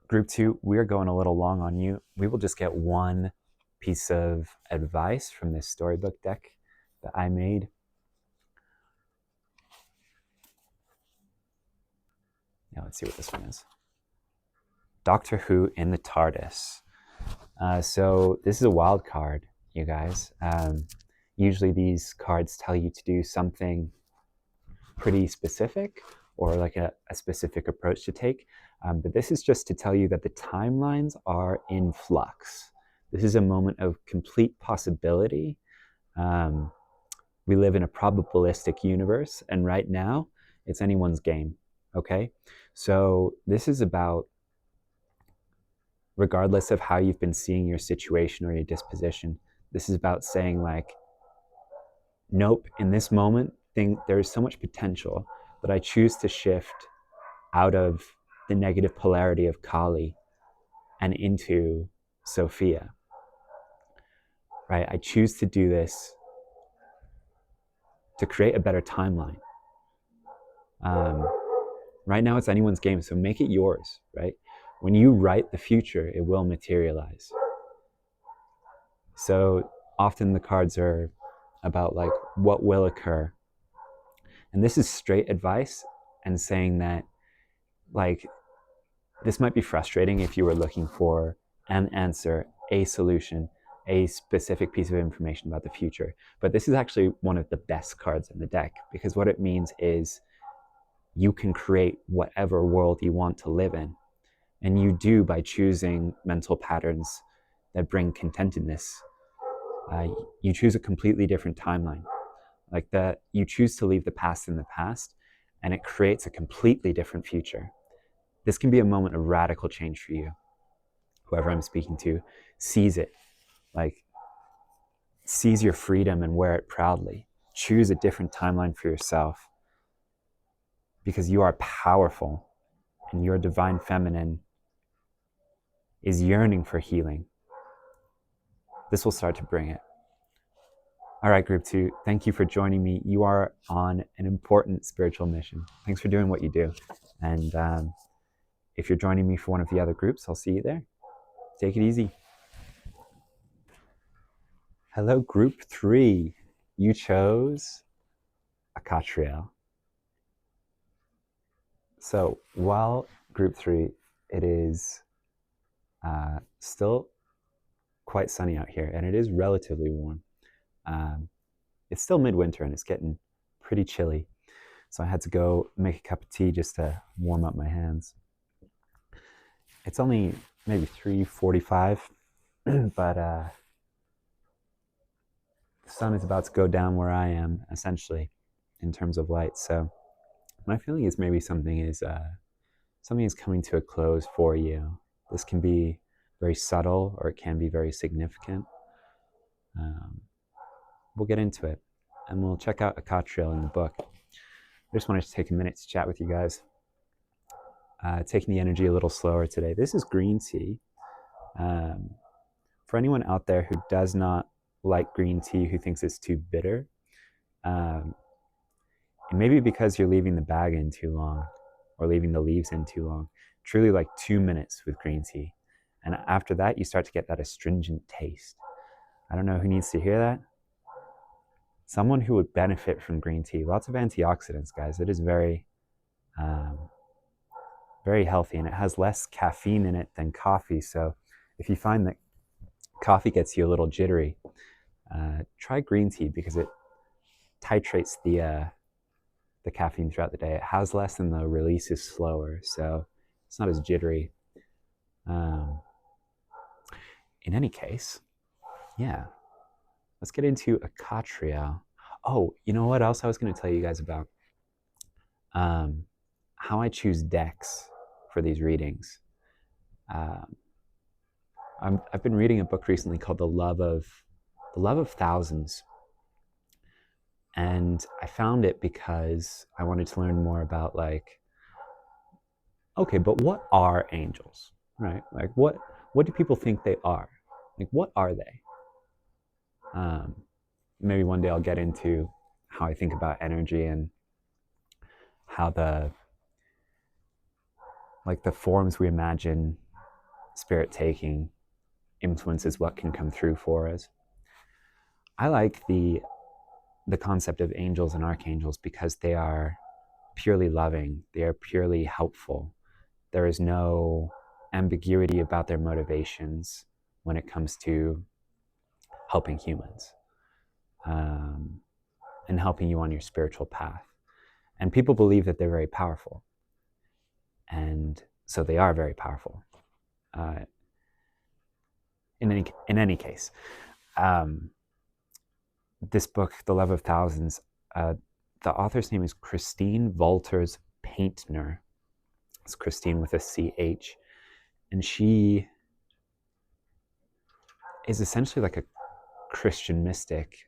group 2, we're going a little long on you. We will just get one piece of advice from this storybook deck that I made. Now let's see what this one is. Doctor Who in the TARDIS. So this is a wild card, you guys. Usually these cards tell you to do something pretty specific, or like a specific approach to take. But this is just to tell you that the timelines are in flux. This is a moment of complete possibility. We live in a probabilistic universe, and right now it's anyone's game, okay? So this is about, regardless of how you've been seeing your situation or your disposition, this is about saying, like, nope, in this moment, there is so much potential that I choose to shift out of the negative polarity of Kali and into Sophia, right? I choose to do this to create a better timeline. Right now it's anyone's game, so make it yours, right? When you write the future, it will materialize. So often the cards are about, like, what will occur. And this is straight advice, and saying that, like, this might be frustrating if you were looking for an answer, a solution, a specific piece of information about the future. But this is actually one of the best cards in the deck, because what it means is you can create whatever world you want to live in. And you do by choosing mental patterns that bring contentedness. You choose a completely different timeline. Like that, you choose to leave the past in the past, and it creates a completely different future. This can be a moment of radical change for you. Whoever I'm speaking to sees it, like, seize your freedom and wear it proudly. Choose a different timeline for yourself, because you are powerful, and your divine feminine is yearning for healing. This will start to bring it. All right, group 2, thank you for joining me. You are on an important spiritual mission. Thanks for doing what you do. And if you're joining me for one of the other groups, I'll see you there. Take it easy. Hello, group 3. You chose Akatriel. So while group 3, it is still quite sunny out here, and it is relatively warm. It's still midwinter, and it's getting pretty chilly. So I had to go make a cup of tea just to warm up my hands. It's only maybe 3:45, but the sun is about to go down where I am, essentially, in terms of light. So my feeling is maybe something is coming to a close for you. This can be very subtle, or it can be very significant. We'll get into it, and we'll check out Akatriel in the book. I just wanted to take a minute to chat with you guys. Taking the energy a little slower today. This is green tea. For anyone out there who does not like green tea, who thinks it's too bitter, it may be because you're leaving the bag in too long, or leaving the leaves in too long. Truly, like 2 minutes with green tea. And after that, you start to get that astringent taste. I don't know who needs to hear that. someone who would benefit from green tea. Lots of antioxidants, guys. It is very, very healthy, and it has less caffeine in it than coffee. So if you find that coffee gets you a little jittery, try green tea because it titrates the caffeine throughout the day. It has less and the release is slower, so it's not as jittery. In any case, yeah, let's get into Akatriel. Oh, you know what else I was going to tell you guys about? How I choose decks for these readings. I've been reading a book recently called The Love of Thousands, and I found it because I wanted to learn more about, like, okay, but what are angels, right? Like, what do people think they are? Like, what are they? Maybe one day I'll get into how I think about energy and how the forms we imagine spirit taking influences what can come through for us. I like the concept of angels and archangels because they are purely loving, they are purely helpful. There is no ambiguity about their motivations when it comes to helping humans and helping you on your spiritual path. And people believe that they're very powerful. And so they are very powerful. In any case, this book, The Love of Thousands, the author's name is Christine Wolters Paintner. It's Christine with a CH. And she is essentially like a Christian mystic,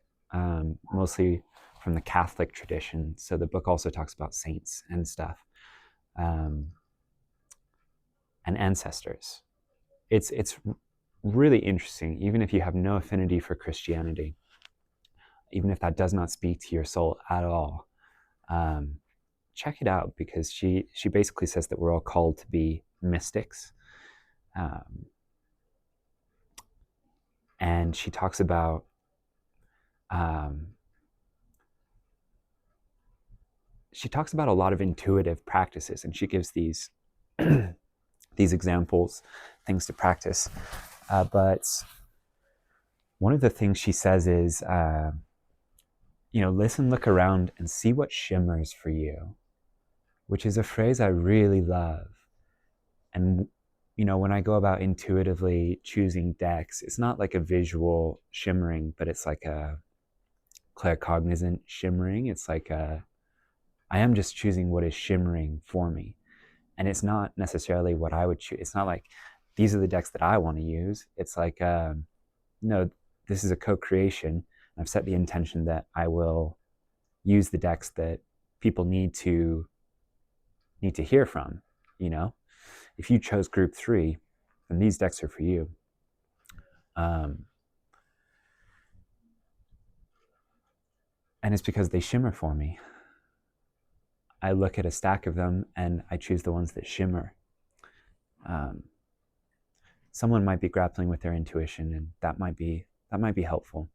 mostly from the Catholic tradition. So the book also talks about saints and stuff, and ancestors. It's really interesting, even if you have no affinity for Christianity, even if that does not speak to your soul at all. Check it out, because she basically says that we're all called to be mystics. And she talks about a lot of intuitive practices, and she gives these these examples, things to practice. But one of the things she says is, listen, look around, and see what shimmers for you, which is a phrase I really love. And when I go about intuitively choosing decks, it's not like a visual shimmering, but it's like a claircognizant shimmering. It's like I am just choosing what is shimmering for me. And it's not necessarily what I would choose. It's not like, these are the decks that I want to use. It's like, no, this is a co-creation. I've set the intention that I will use the decks that people need to hear from. If you chose group 3, then these decks are for you. And it's because they shimmer for me. I look at a stack of them and I choose the ones that shimmer. Someone might be grappling with their intuition, and that might be helpful.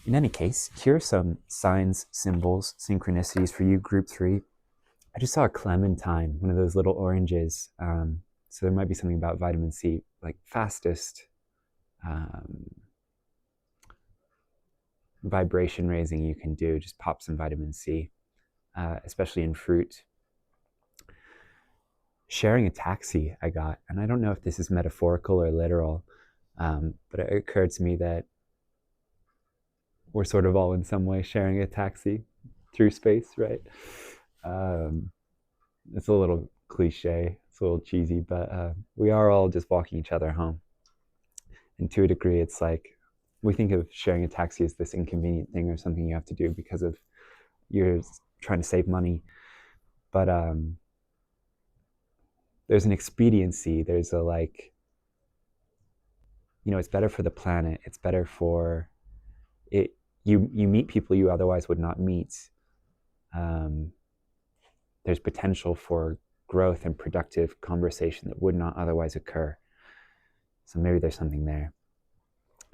In any case, here are some signs, symbols, synchronicities for you, group 3. I just saw a clementine, one of those little oranges. So there might be something about vitamin C, like fastest vibration raising you can do. Just pop some vitamin C, especially in fruit. Sharing a taxi I got, and I don't know if this is metaphorical or literal, but it occurred to me that we're sort of all in some way sharing a taxi through space, right? It's a little cliche, it's a little cheesy, but we are all just walking each other home. And to a degree, it's like, we think of sharing a taxi as this inconvenient thing or something you have to do because of you're trying to save money. But there's an expediency, there's a it's better for the planet, it's better for it. You meet people you otherwise would not meet. There's potential for growth and productive conversation that would not otherwise occur. So maybe there's something there.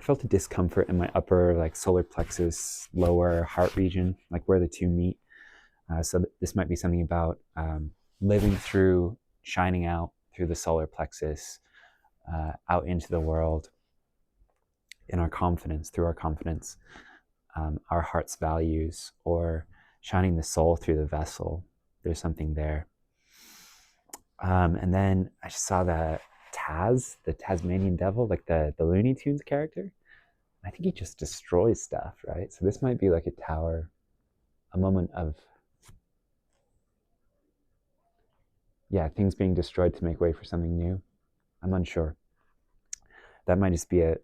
I felt a discomfort in my upper like solar plexus, lower heart region, like where the two meet. So this might be something about living through, shining out through the solar plexus, out into the world, in our confidence, through our confidence, our heart's values, or shining the soul through the vessel. There's something there. And then I just saw the Tasmanian devil, like the Looney Tunes character. I think he just destroys stuff, right? So this might be like a tower, a moment of, things being destroyed to make way for something new. I'm unsure. That might just be a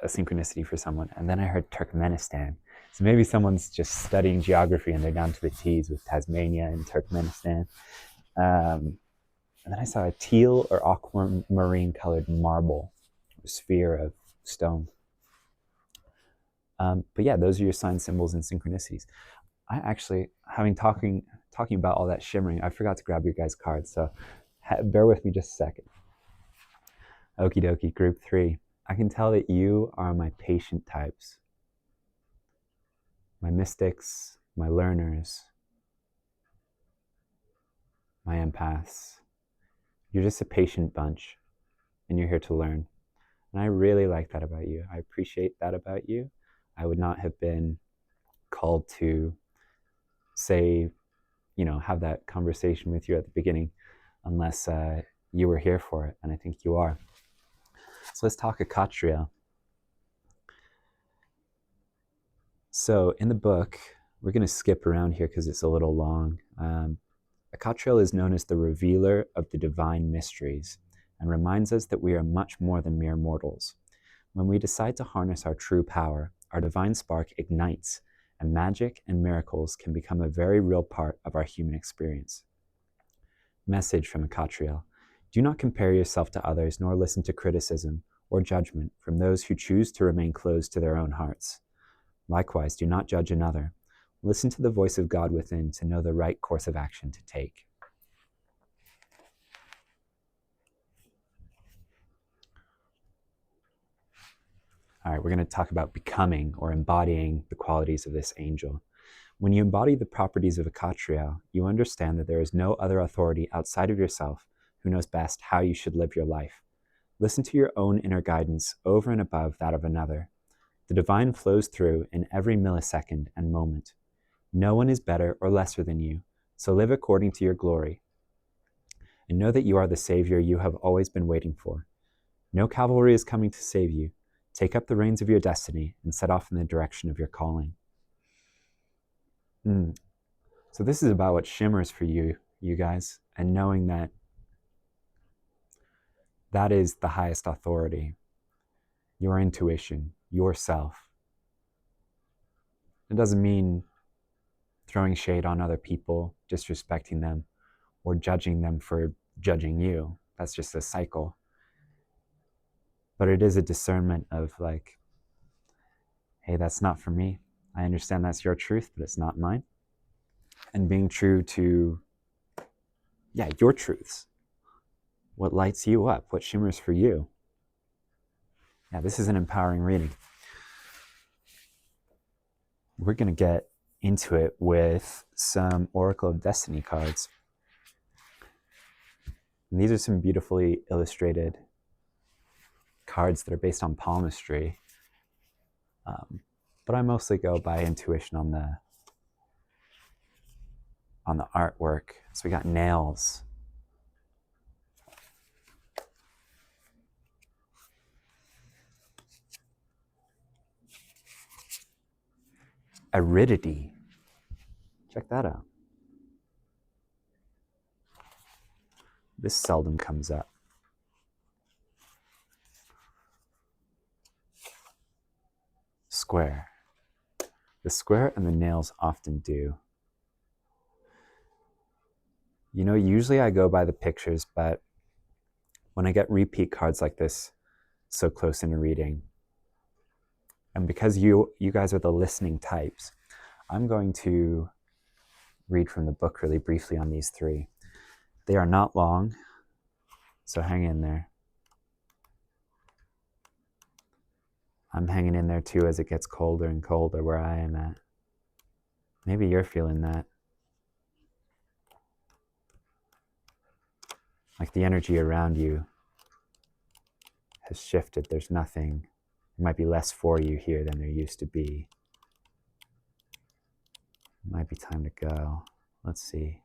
synchronicity for someone. And then I heard Turkmenistan. So maybe someone's just studying geography and they're down to the T's with Tasmania and Turkmenistan. And then I saw a teal or aquamarine colored marble, or sphere of stone. But yeah, those are your sign symbols and synchronicities. I actually, talking about all that shimmering, I forgot to grab your guys' cards, so bear with me just a second. Okie dokie, group 3. I can tell that you are my patient types, my mystics, my learners, my empaths. You're just a patient bunch, and you're here to learn. And I really like that about you. I appreciate that about you. I would not have been called to say, have that conversation with you at the beginning unless you were here for it, and I think you are. So let's talk Akatriel. So in the book, we're going to skip around here because it's a little long. Akatriel is known as the revealer of the divine mysteries and reminds us that we are much more than mere mortals. When we decide to harness our true power, our divine spark ignites, and magic and miracles can become a very real part of our human experience. Message from Akatriel. Do not compare yourself to others, nor listen to criticism or judgment from those who choose to remain closed to their own hearts. Likewise, do not judge another. Listen to the voice of God within to know the right course of action to take. All right, we're going to talk about becoming or embodying the qualities of this angel. When you embody the properties of Akatriel, you understand that there is no other authority outside of yourself who knows best how you should live your life. Listen to your own inner guidance over and above that of another. The divine flows through in every millisecond and moment. No one is better or lesser than you, so live according to your glory. And know that you are the savior you have always been waiting for. No cavalry is coming to save you. Take up the reins of your destiny and set off in the direction of your calling. So this is about what shimmers for you guys, and knowing that that is the highest authority. Your intuition, yourself. It doesn't mean throwing shade on other people, disrespecting them, or judging them for judging you. That's just a cycle. But it is a discernment of like, hey, that's not for me. I understand that's your truth, but it's not mine. And being true to, your truths. What lights you up, what shimmers for you. Yeah, this is an empowering reading. We're going to get into it with some Oracle of Destiny cards. And these are some beautifully illustrated cards that are based on palmistry. But I mostly go by intuition on the artwork. So we got nails. Aridity. Check that out. This seldom comes up. Square. The square and the nails often do. Usually I go by the pictures, but when I get repeat cards like this so close in a reading, and because you guys are the listening types, I'm going to read from the book really briefly on these 3. They are not long, so hang in there. I'm hanging in there too as it gets colder and colder where I am at. Maybe you're feeling that. Like the energy around you has shifted. There's nothing. There might be less for you here than there used to be. It might be time to go. Let's see.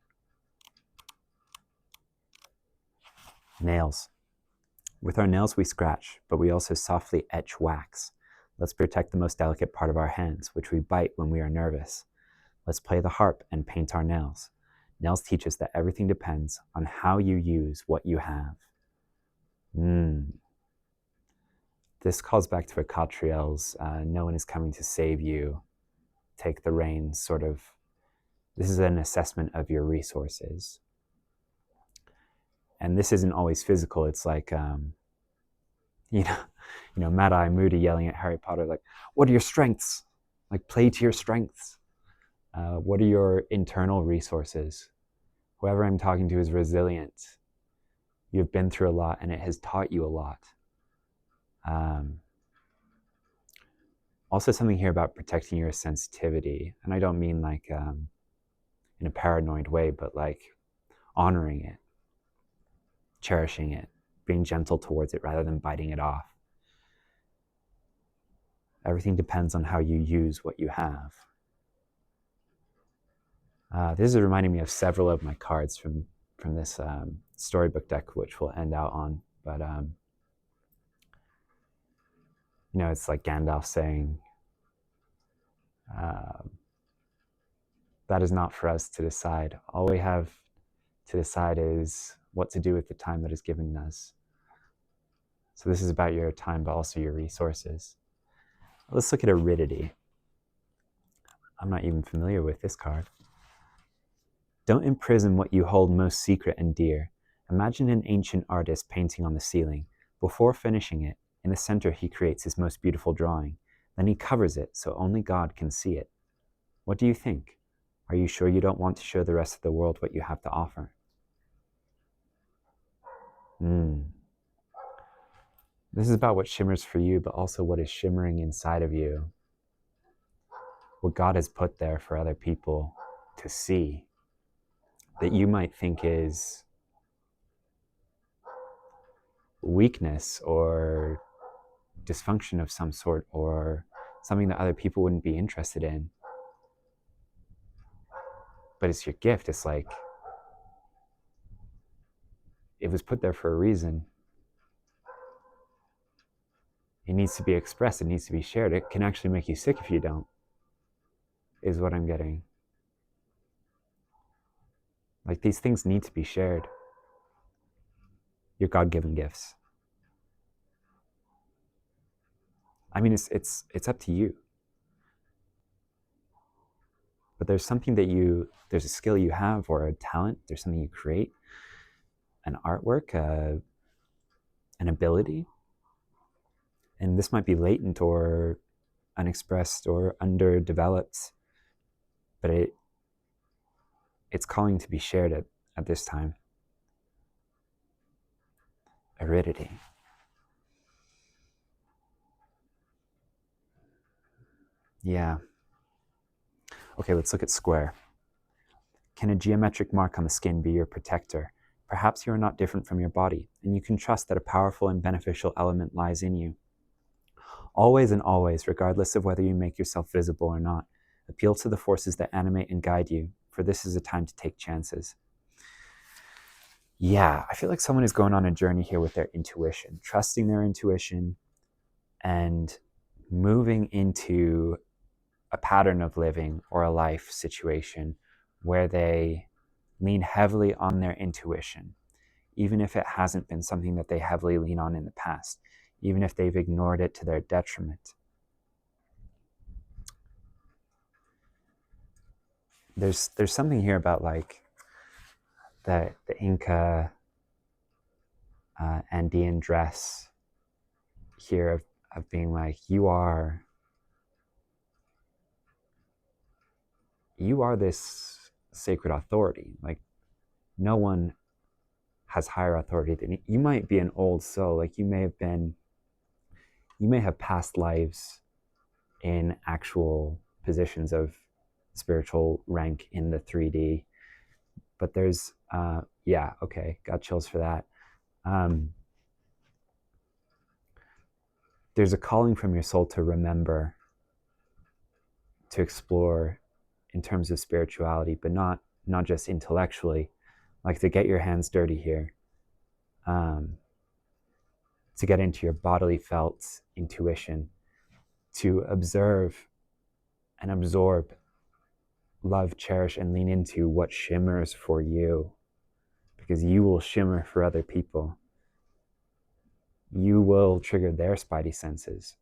Nails. With our nails we scratch, but we also softly etch wax. Let's protect the most delicate part of our hands, which we bite when we are nervous. Let's play the harp and paint our nails. Nails teach us that everything depends on how you use what you have. This calls back to Akatriel's no one is coming to save you, take the reins, sort of. This is an assessment of your resources. And this isn't always physical. It's like, Mad-Eye Moody yelling at Harry Potter, like, what are your strengths? Like, play to your strengths. What are your internal resources? Whoever I'm talking to is resilient. You've been through a lot and it has taught you a lot. Also something here about protecting your sensitivity. And I don't mean like in a paranoid way, but like honoring it, cherishing it, being gentle towards it rather than biting it off. Everything depends on how you use what you have. This is reminding me of several of my cards from this storybook deck, which we'll end out on. But, it's like Gandalf saying, that is not for us to decide. All we have to decide is what to do with the time that is given us. So this is about your time, but also your resources. Let's look at aridity. I'm not even familiar with this card. Don't imprison what you hold most secret and dear. Imagine an ancient artist painting on the ceiling. Before finishing it, in the center he creates his most beautiful drawing. Then he covers it so only God can see it. What do you think? Are you sure you don't want to show the rest of the world what you have to offer? This is about what shimmers for you, but also what is shimmering inside of you. What God has put there for other people to see, that you might think is weakness or dysfunction of some sort, or something that other people wouldn't be interested in. But it's your gift. It's like, it was put there for a reason. It needs to be expressed. It needs to be shared. It can actually make you sick if you don't, is what I'm getting. Like, these things need to be shared. Your God-given gifts. I mean, it's up to you. But there's something there's a skill you have, or a talent, there's something you create, an artwork, an ability. And this might be latent or unexpressed or underdeveloped, but it's calling to be shared at this time. Aridity. Yeah. Okay, let's look at square. Can a geometric mark on the skin be your protector? Perhaps you are not different from your body, and you can trust that a powerful and beneficial element lies in you. Always and always, regardless of whether you make yourself visible or not, appeal to the forces that animate and guide you, for this is a time to take chances. Yeah, I feel like someone is going on a journey here with their intuition, trusting their intuition and moving into a pattern of living or a life situation where they lean heavily on their intuition, even if it hasn't been something that they heavily lean on in the past, even if they've ignored it to their detriment. There's something here about like the Inca Andean dress here of being like, you are this sacred authority. Like, no one has higher authority than you. You might be an old soul, like you may have been you may have past lives in actual positions of spiritual rank in the 3D, but there's, yeah, okay, got chills for that. There's a calling from your soul to remember, to explore in terms of spirituality, but not just intellectually, like to get your hands dirty here, to get into your bodily felt intuition, to observe and absorb, love, cherish, and lean into what shimmers for you, because you will shimmer for other people. You will trigger their spidey senses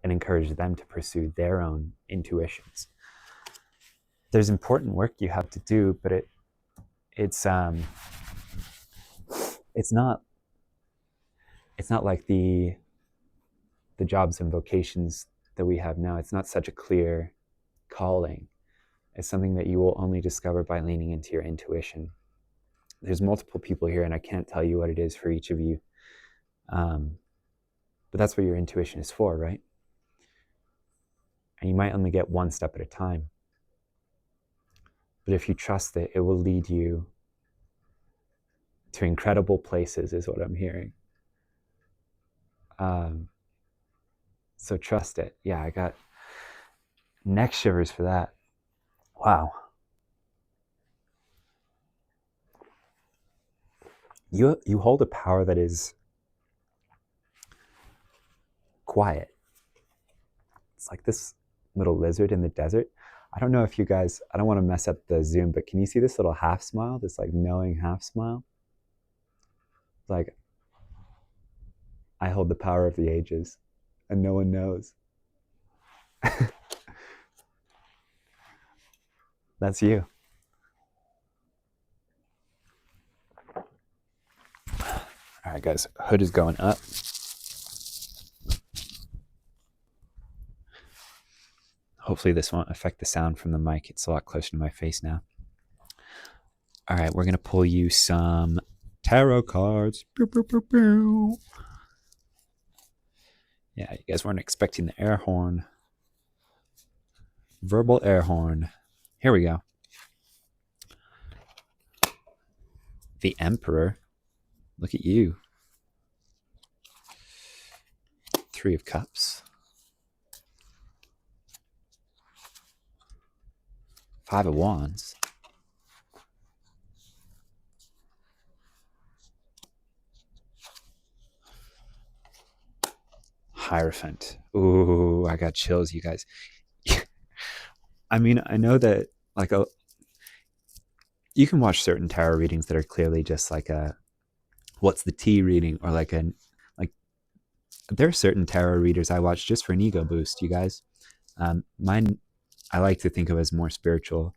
and encourage them to pursue their own intuitions. There's important work you have to do, but it's not like the jobs and vocations that we have now. It's not such a clear calling. It's something that you will only discover by leaning into your intuition. There's multiple people here, and I can't tell you what it is for each of you. But that's what your intuition is for, right? And you might only get one step at a time. But if you trust it, it will lead you to incredible places, is what I'm hearing. So trust it. Yeah, I got neck shivers for that. Wow. You hold a power that is quiet. It's like this little lizard in the desert. I don't know if you guys, I don't want to mess up the zoom, but can you see this little half smile, this like knowing half smile? Like, I hold the power of the ages and no one knows. That's you. All right, guys, hood is going up. Hopefully this won't affect the sound from the mic. It's a lot closer to my face now. All right, we're going to pull you some tarot cards. Pew, pew, pew, pew. Yeah, you guys weren't expecting the air horn. Verbal air horn. Here we go. The Emperor. Look at you. 3 of Cups. 5 of Wands. Hierophant. Ooh, I got chills, you guys. I mean, I know that like you can watch certain tarot readings that are clearly just like a what's the tea reading, or like there are certain tarot readers I watch just for an ego boost, you guys. Mine, I like to think of as more spiritual,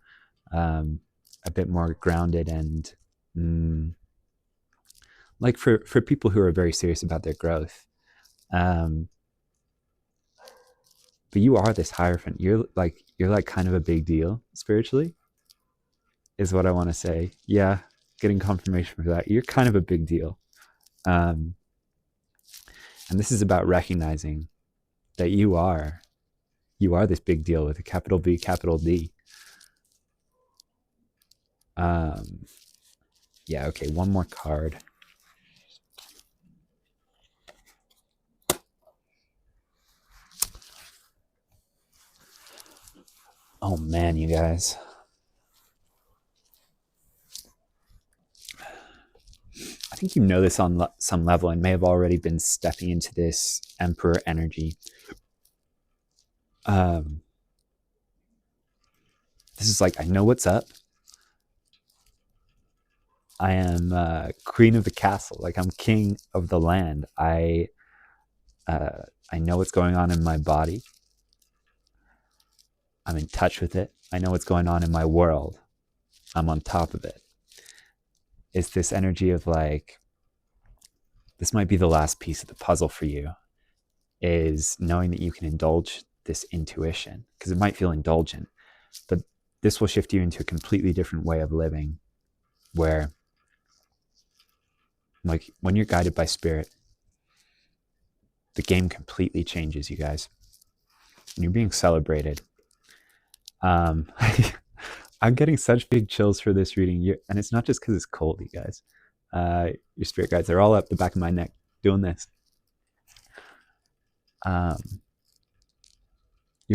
a bit more grounded, and like for people who are very serious about their growth. But you are this Hierophant. You're like kind of a big deal spiritually, is what I want to say. Yeah, getting confirmation for that. You're kind of a big deal. And this is about recognizing that you are this big deal with a capital B, capital D. Yeah, okay, one more card. Oh man, you guys. I think you know this on some level and may have already been stepping into this Emperor energy. This is like, I know what's up. I am queen of the castle. Like, I'm king of the land. I know what's going on in my body. I'm in touch with it. I know what's going on in my world. I'm on top of it. It's this energy of like, this might be the last piece of the puzzle for you, is knowing that you can indulge this intuition, because it might feel indulgent, but this will shift you into a completely different way of living, where like when you're guided by spirit, the game completely changes, you guys. And you're being celebrated. I'm getting such big chills for this reading, and it's not just because it's cold, you guys. Your spirit guides, they're all up the back of my neck doing this. You're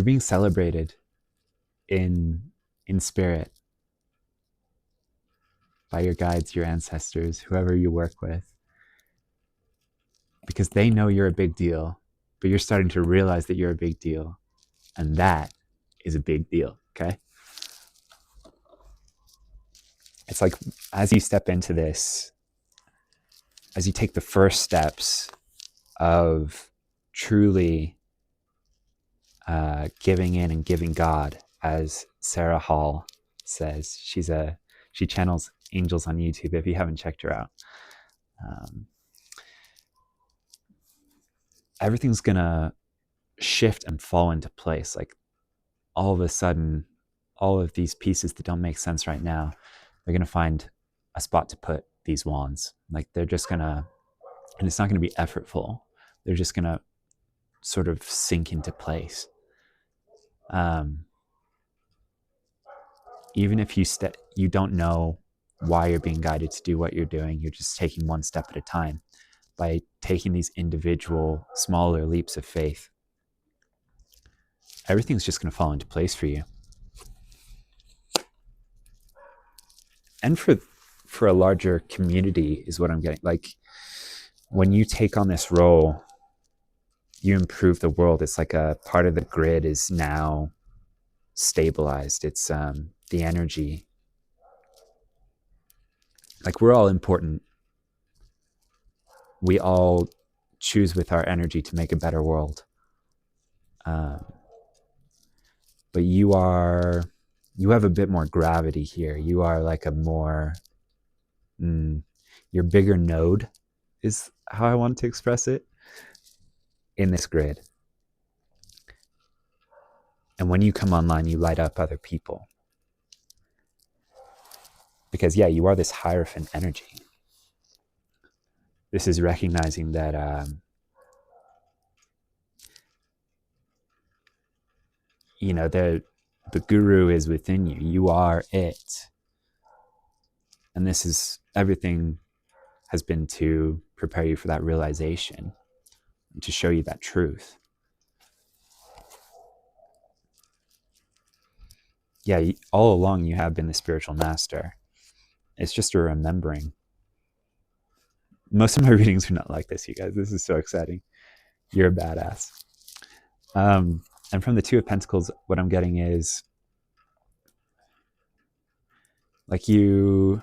being celebrated in spirit by your guides, your ancestors, whoever you work with, because they know you're a big deal, but you're starting to realize that you're a big deal, and that is a big deal, okay? It's like as you step into this, as you take the first steps of truly giving in and giving God, as Sarah Hall says. She channels angels on YouTube, if you haven't checked her out. Everything's gonna shift and fall into place. Like all of a sudden, all of these pieces that don't make sense right now, they're gonna find a spot to put these wands. Like they're just gonna, and it's not gonna be effortful. They're just gonna sort of sink into place. Even if you don't know why you're being guided to do what you're doing, you're just taking one step at a time. By taking these individual, smaller leaps of faith, everything's just going to fall into place for you. And for a larger community is what I'm getting. Like when you take on this role, you improve the world. It's like a part of the grid is now stabilized. It's the energy. Like we're all important. We all choose with our energy to make a better world. But you have a bit more gravity here. You are like a more, your bigger node is how I want to express it in this grid. And when you come online, you light up other people. Because yeah, you are this Hierophant energy. This is recognizing that the guru is within you. You are it. And this is, everything has been to prepare you for that realization, to show you that truth. Yeah, all along you have been the spiritual master. It's just a remembering. Most of my readings are not like this, you guys. This is so exciting. You're a badass. And from the Two of Pentacles, what I'm getting is like you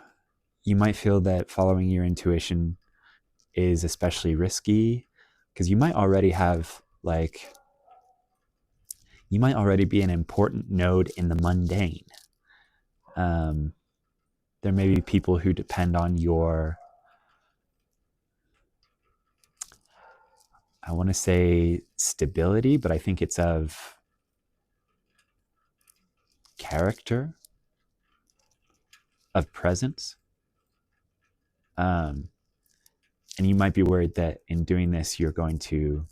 might feel that following your intuition is especially risky, because you might already be an important node in the mundane. There may be people who depend on your, I want to say stability, but I think it's of character, of presence. And you might be worried that in doing this, you're going to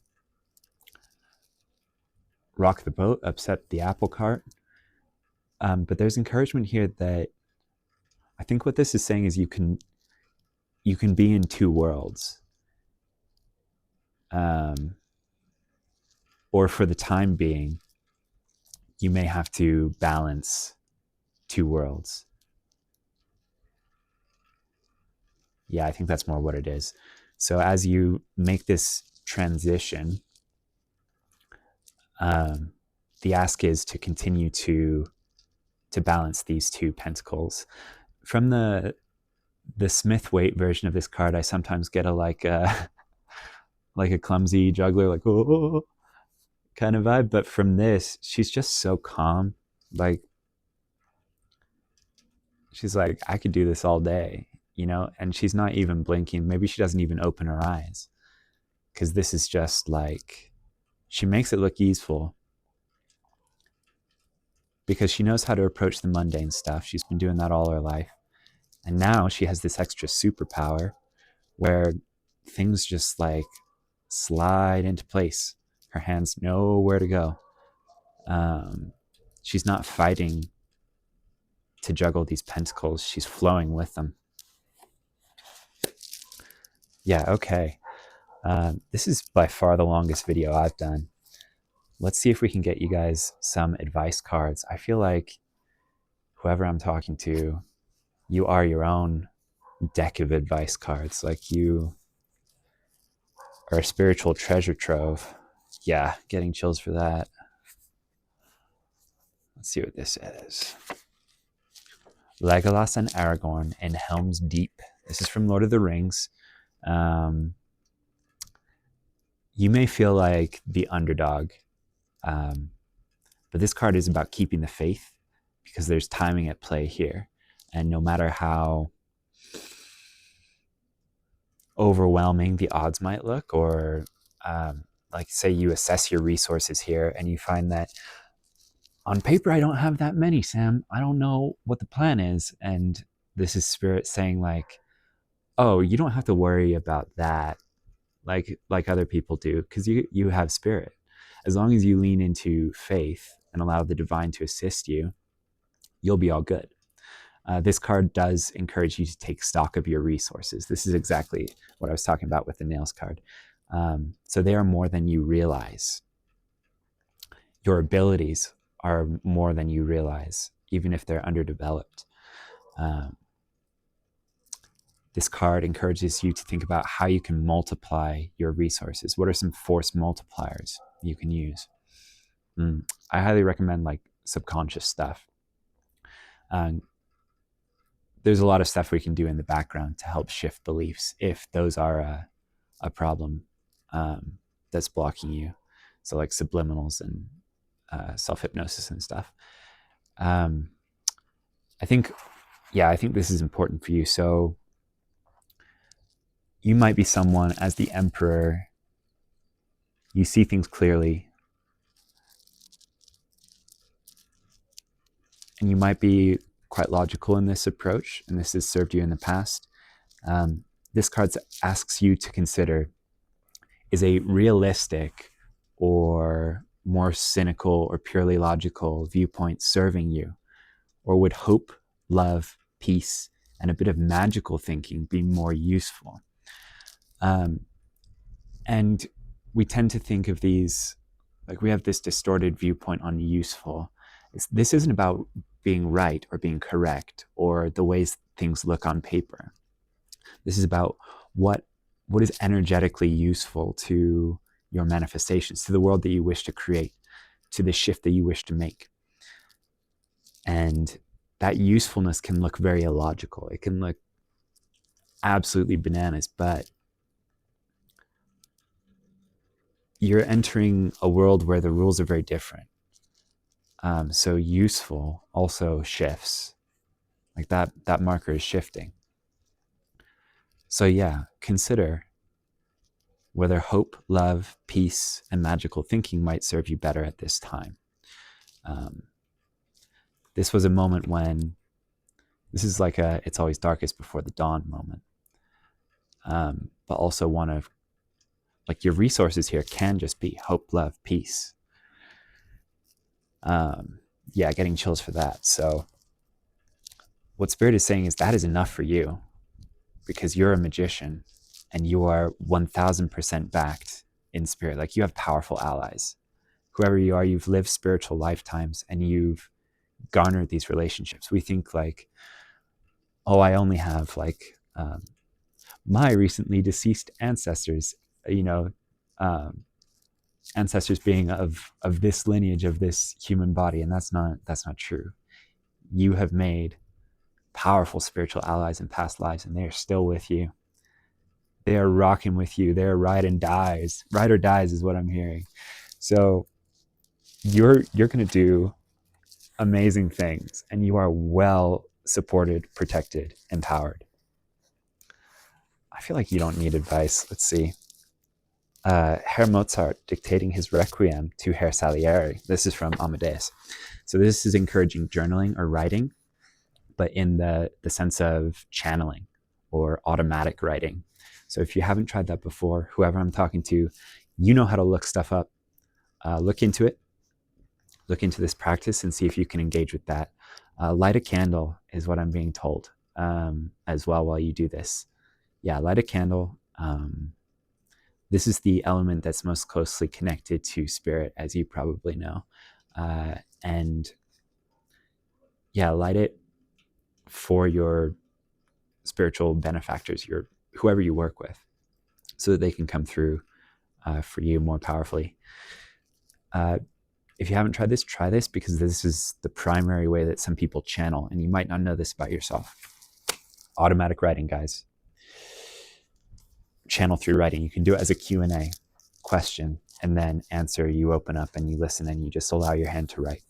rock the boat, upset the apple cart. But there's encouragement here that I think what this is saying is you can be in two worlds. Or for the time being, you may have to balance two worlds. Yeah, I think that's more what it is. So as you make this transition, the ask is to continue to balance these two pentacles. From the Smith Waite version of this card, I sometimes get like a clumsy juggler, like oh kind of vibe. But from this, she's just so calm. Like she's like, I could do this all day, and she's not even blinking. Maybe she doesn't even open her eyes, because this is just like, she makes it look easeful because she knows how to approach the mundane stuff. She's been doing that all her life. And now she has this extra superpower where things just like slide into place. Her hands know where to go. She's not fighting to juggle these pentacles. She's flowing with them. Yeah, okay. This is by far the longest video I've done. Let's see if we can get you guys some advice cards. I feel like whoever I'm talking to, you are your own deck of advice cards. Like, you are a spiritual treasure trove. Yeah, getting chills for that. Let's see what this is. Legolas and Aragorn in Helm's Deep. This is from Lord of the Rings. You may feel like the underdog, but this card is about keeping the faith, because there's timing at play here. And no matter how overwhelming the odds might look, or like say you assess your resources here and you find that on paper, I don't have that many, Sam. I don't know what the plan is. And this is Spirit saying like, oh, you don't have to worry about that like other people do, because you have Spirit. As long as you lean into faith and allow the divine to assist you, you'll be all good. This card does encourage you to take stock of your resources. This is exactly what I was talking about with the nails card. So they are more than you realize. Your abilities are more than you realize, even if they're underdeveloped. This card encourages you to think about how you can multiply your resources. What are some force multipliers you can use? I highly recommend like subconscious stuff. There's a lot of stuff we can do in the background to help shift beliefs if those are a problem that's blocking you. So like subliminals and self-hypnosis and stuff. I think this is important for you. So you might be someone, as the Emperor, you see things clearly. And you might be quite logical in this approach, and this has served you in the past. This card asks you to consider, is a realistic or more cynical or purely logical viewpoint serving you? Or would hope, love, peace, and a bit of magical thinking be more useful? And we tend to think of these, like we have this distorted viewpoint on useful. This isn't about being right or being correct or the ways things look on paper. This is about what is energetically useful to your manifestations, to the world that you wish to create, to the shift that you wish to make. And that usefulness can look very illogical. It can look absolutely bananas, but you're entering a world where the rules are very different. So useful also shifts. Like that marker is shifting. So yeah, consider whether hope, love, peace, and magical thinking might serve you better at this time. This was a moment when, this is like it's always darkest before the dawn moment. But also one of, like, your resources here can just be hope, love, peace. Yeah, getting chills for that. So what Spirit is saying is that is enough for you, because you're a magician and you are 1000% backed in Spirit. Like, you have powerful allies. Whoever you are, you've lived spiritual lifetimes and you've garnered these relationships. We think like, oh, I only have like my recently deceased ancestors, ancestors being of this lineage, of this human body, and that's not true. You have made powerful spiritual allies in past lives, and they are still with you. They are rocking with you. They're ride or dies is what I'm hearing. So you're going to do amazing things, and you are well supported, protected, empowered. I feel like you don't need advice. Let's see. Herr Mozart dictating his requiem to Herr Salieri. This is from Amadeus. So this is encouraging journaling or writing, but in the sense of channeling or automatic writing. So if you haven't tried that before, whoever I'm talking to, you know how to look stuff up. Look into it. Look into this practice and see if you can engage with that. Light a candle is what I'm being told as well while you do this. Yeah, light a candle. This is the element that's most closely connected to spirit, as you probably know. And yeah, light it for your spiritual benefactors, whoever you work with, so that they can come through for you more powerfully. If you haven't tried this, try this, because this is the primary way that some people channel, and you might not know this about yourself. Automatic writing, guys. Channel through writing. You can do it as a Q&A question, and then answer. You open up and you listen, and you just allow your hand to write.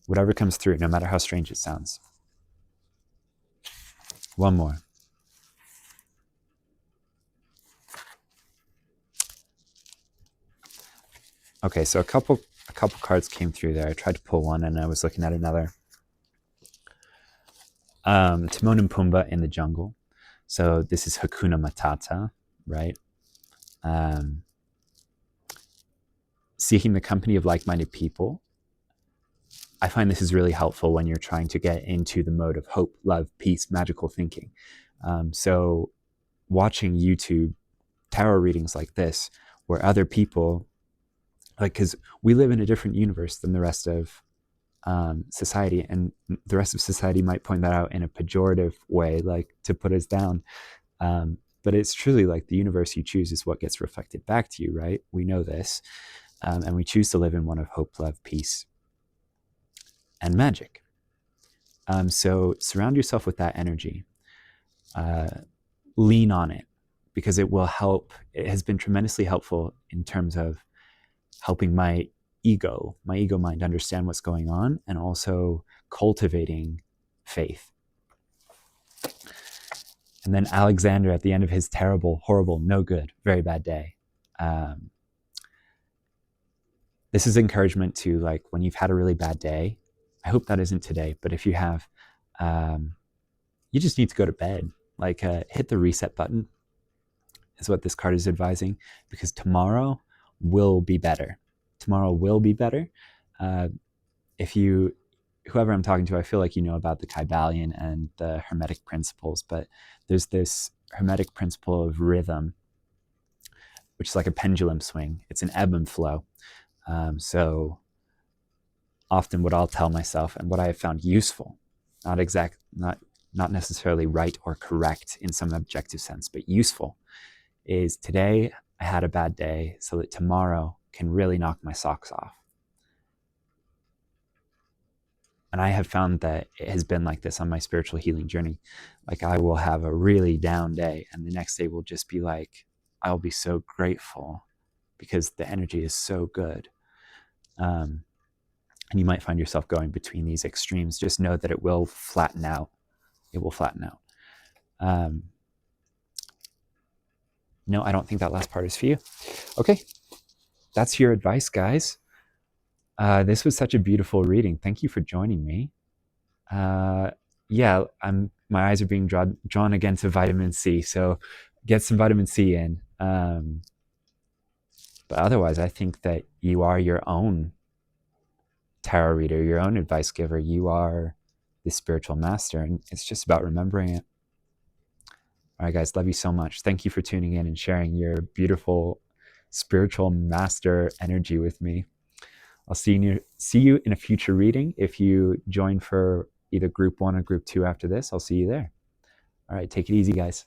Whatever comes through, no matter how strange it sounds. One more. Okay, so a couple cards came through there. I tried to pull one and I was looking at another. Timon and Pumbaa in the jungle. So this is Hakuna Matata, right? Seeking the company of like-minded people. I find this is really helpful when you're trying to get into the mode of hope, love, peace, magical thinking. So watching YouTube tarot readings like this, where other people, like, because we live in a different universe than the rest of society, and the rest of society might point that out in a pejorative way, like to put us down. But it's truly like the universe you choose is what gets reflected back to you, right? We know this. And we choose to live in one of hope, love, peace, and magic. So surround yourself with that energy. Lean on it, because it will help. It has been tremendously helpful in terms of helping my ego mind understand what's going on, and also cultivating faith. And then Alexander at the end of his terrible, horrible, no good, very bad day. This is encouragement to, like, when you've had a really bad day. I hope that isn't today, but if you have, you just need to go to bed. Like, hit the reset button is what this card is advising, because tomorrow will be better. Tomorrow will be better. Whoever I'm talking to, I feel like you know about the Kybalion and the Hermetic principles, but there's this Hermetic principle of rhythm, which is like a pendulum swing. It's an ebb and flow. So often what I'll tell myself, and what I have found useful, not necessarily right or correct in some objective sense, but useful, is today I had a bad day so that tomorrow can really knock my socks off. And I have found that it has been like this on my spiritual healing journey. Like, I will have a really down day, and the next day will just be like, I'll be so grateful because the energy is so good. And you might find yourself going between these extremes. Just know that it will flatten out. It will flatten out. No, I don't think that last part is for you. Okay, that's your advice, guys. This was such a beautiful reading. Thank you for joining me. Yeah, my eyes are being drawn again to vitamin C, so get some vitamin C in. But otherwise, I think that you are your own tarot reader, your own advice giver. You are the spiritual master, and it's just about remembering it. All right, guys, love you so much. Thank you for tuning in and sharing your beautiful spiritual master energy with me. I'll see you in a future reading. If you join for either group 1 or group 2 after this, I'll see you there. All right, take it easy, guys.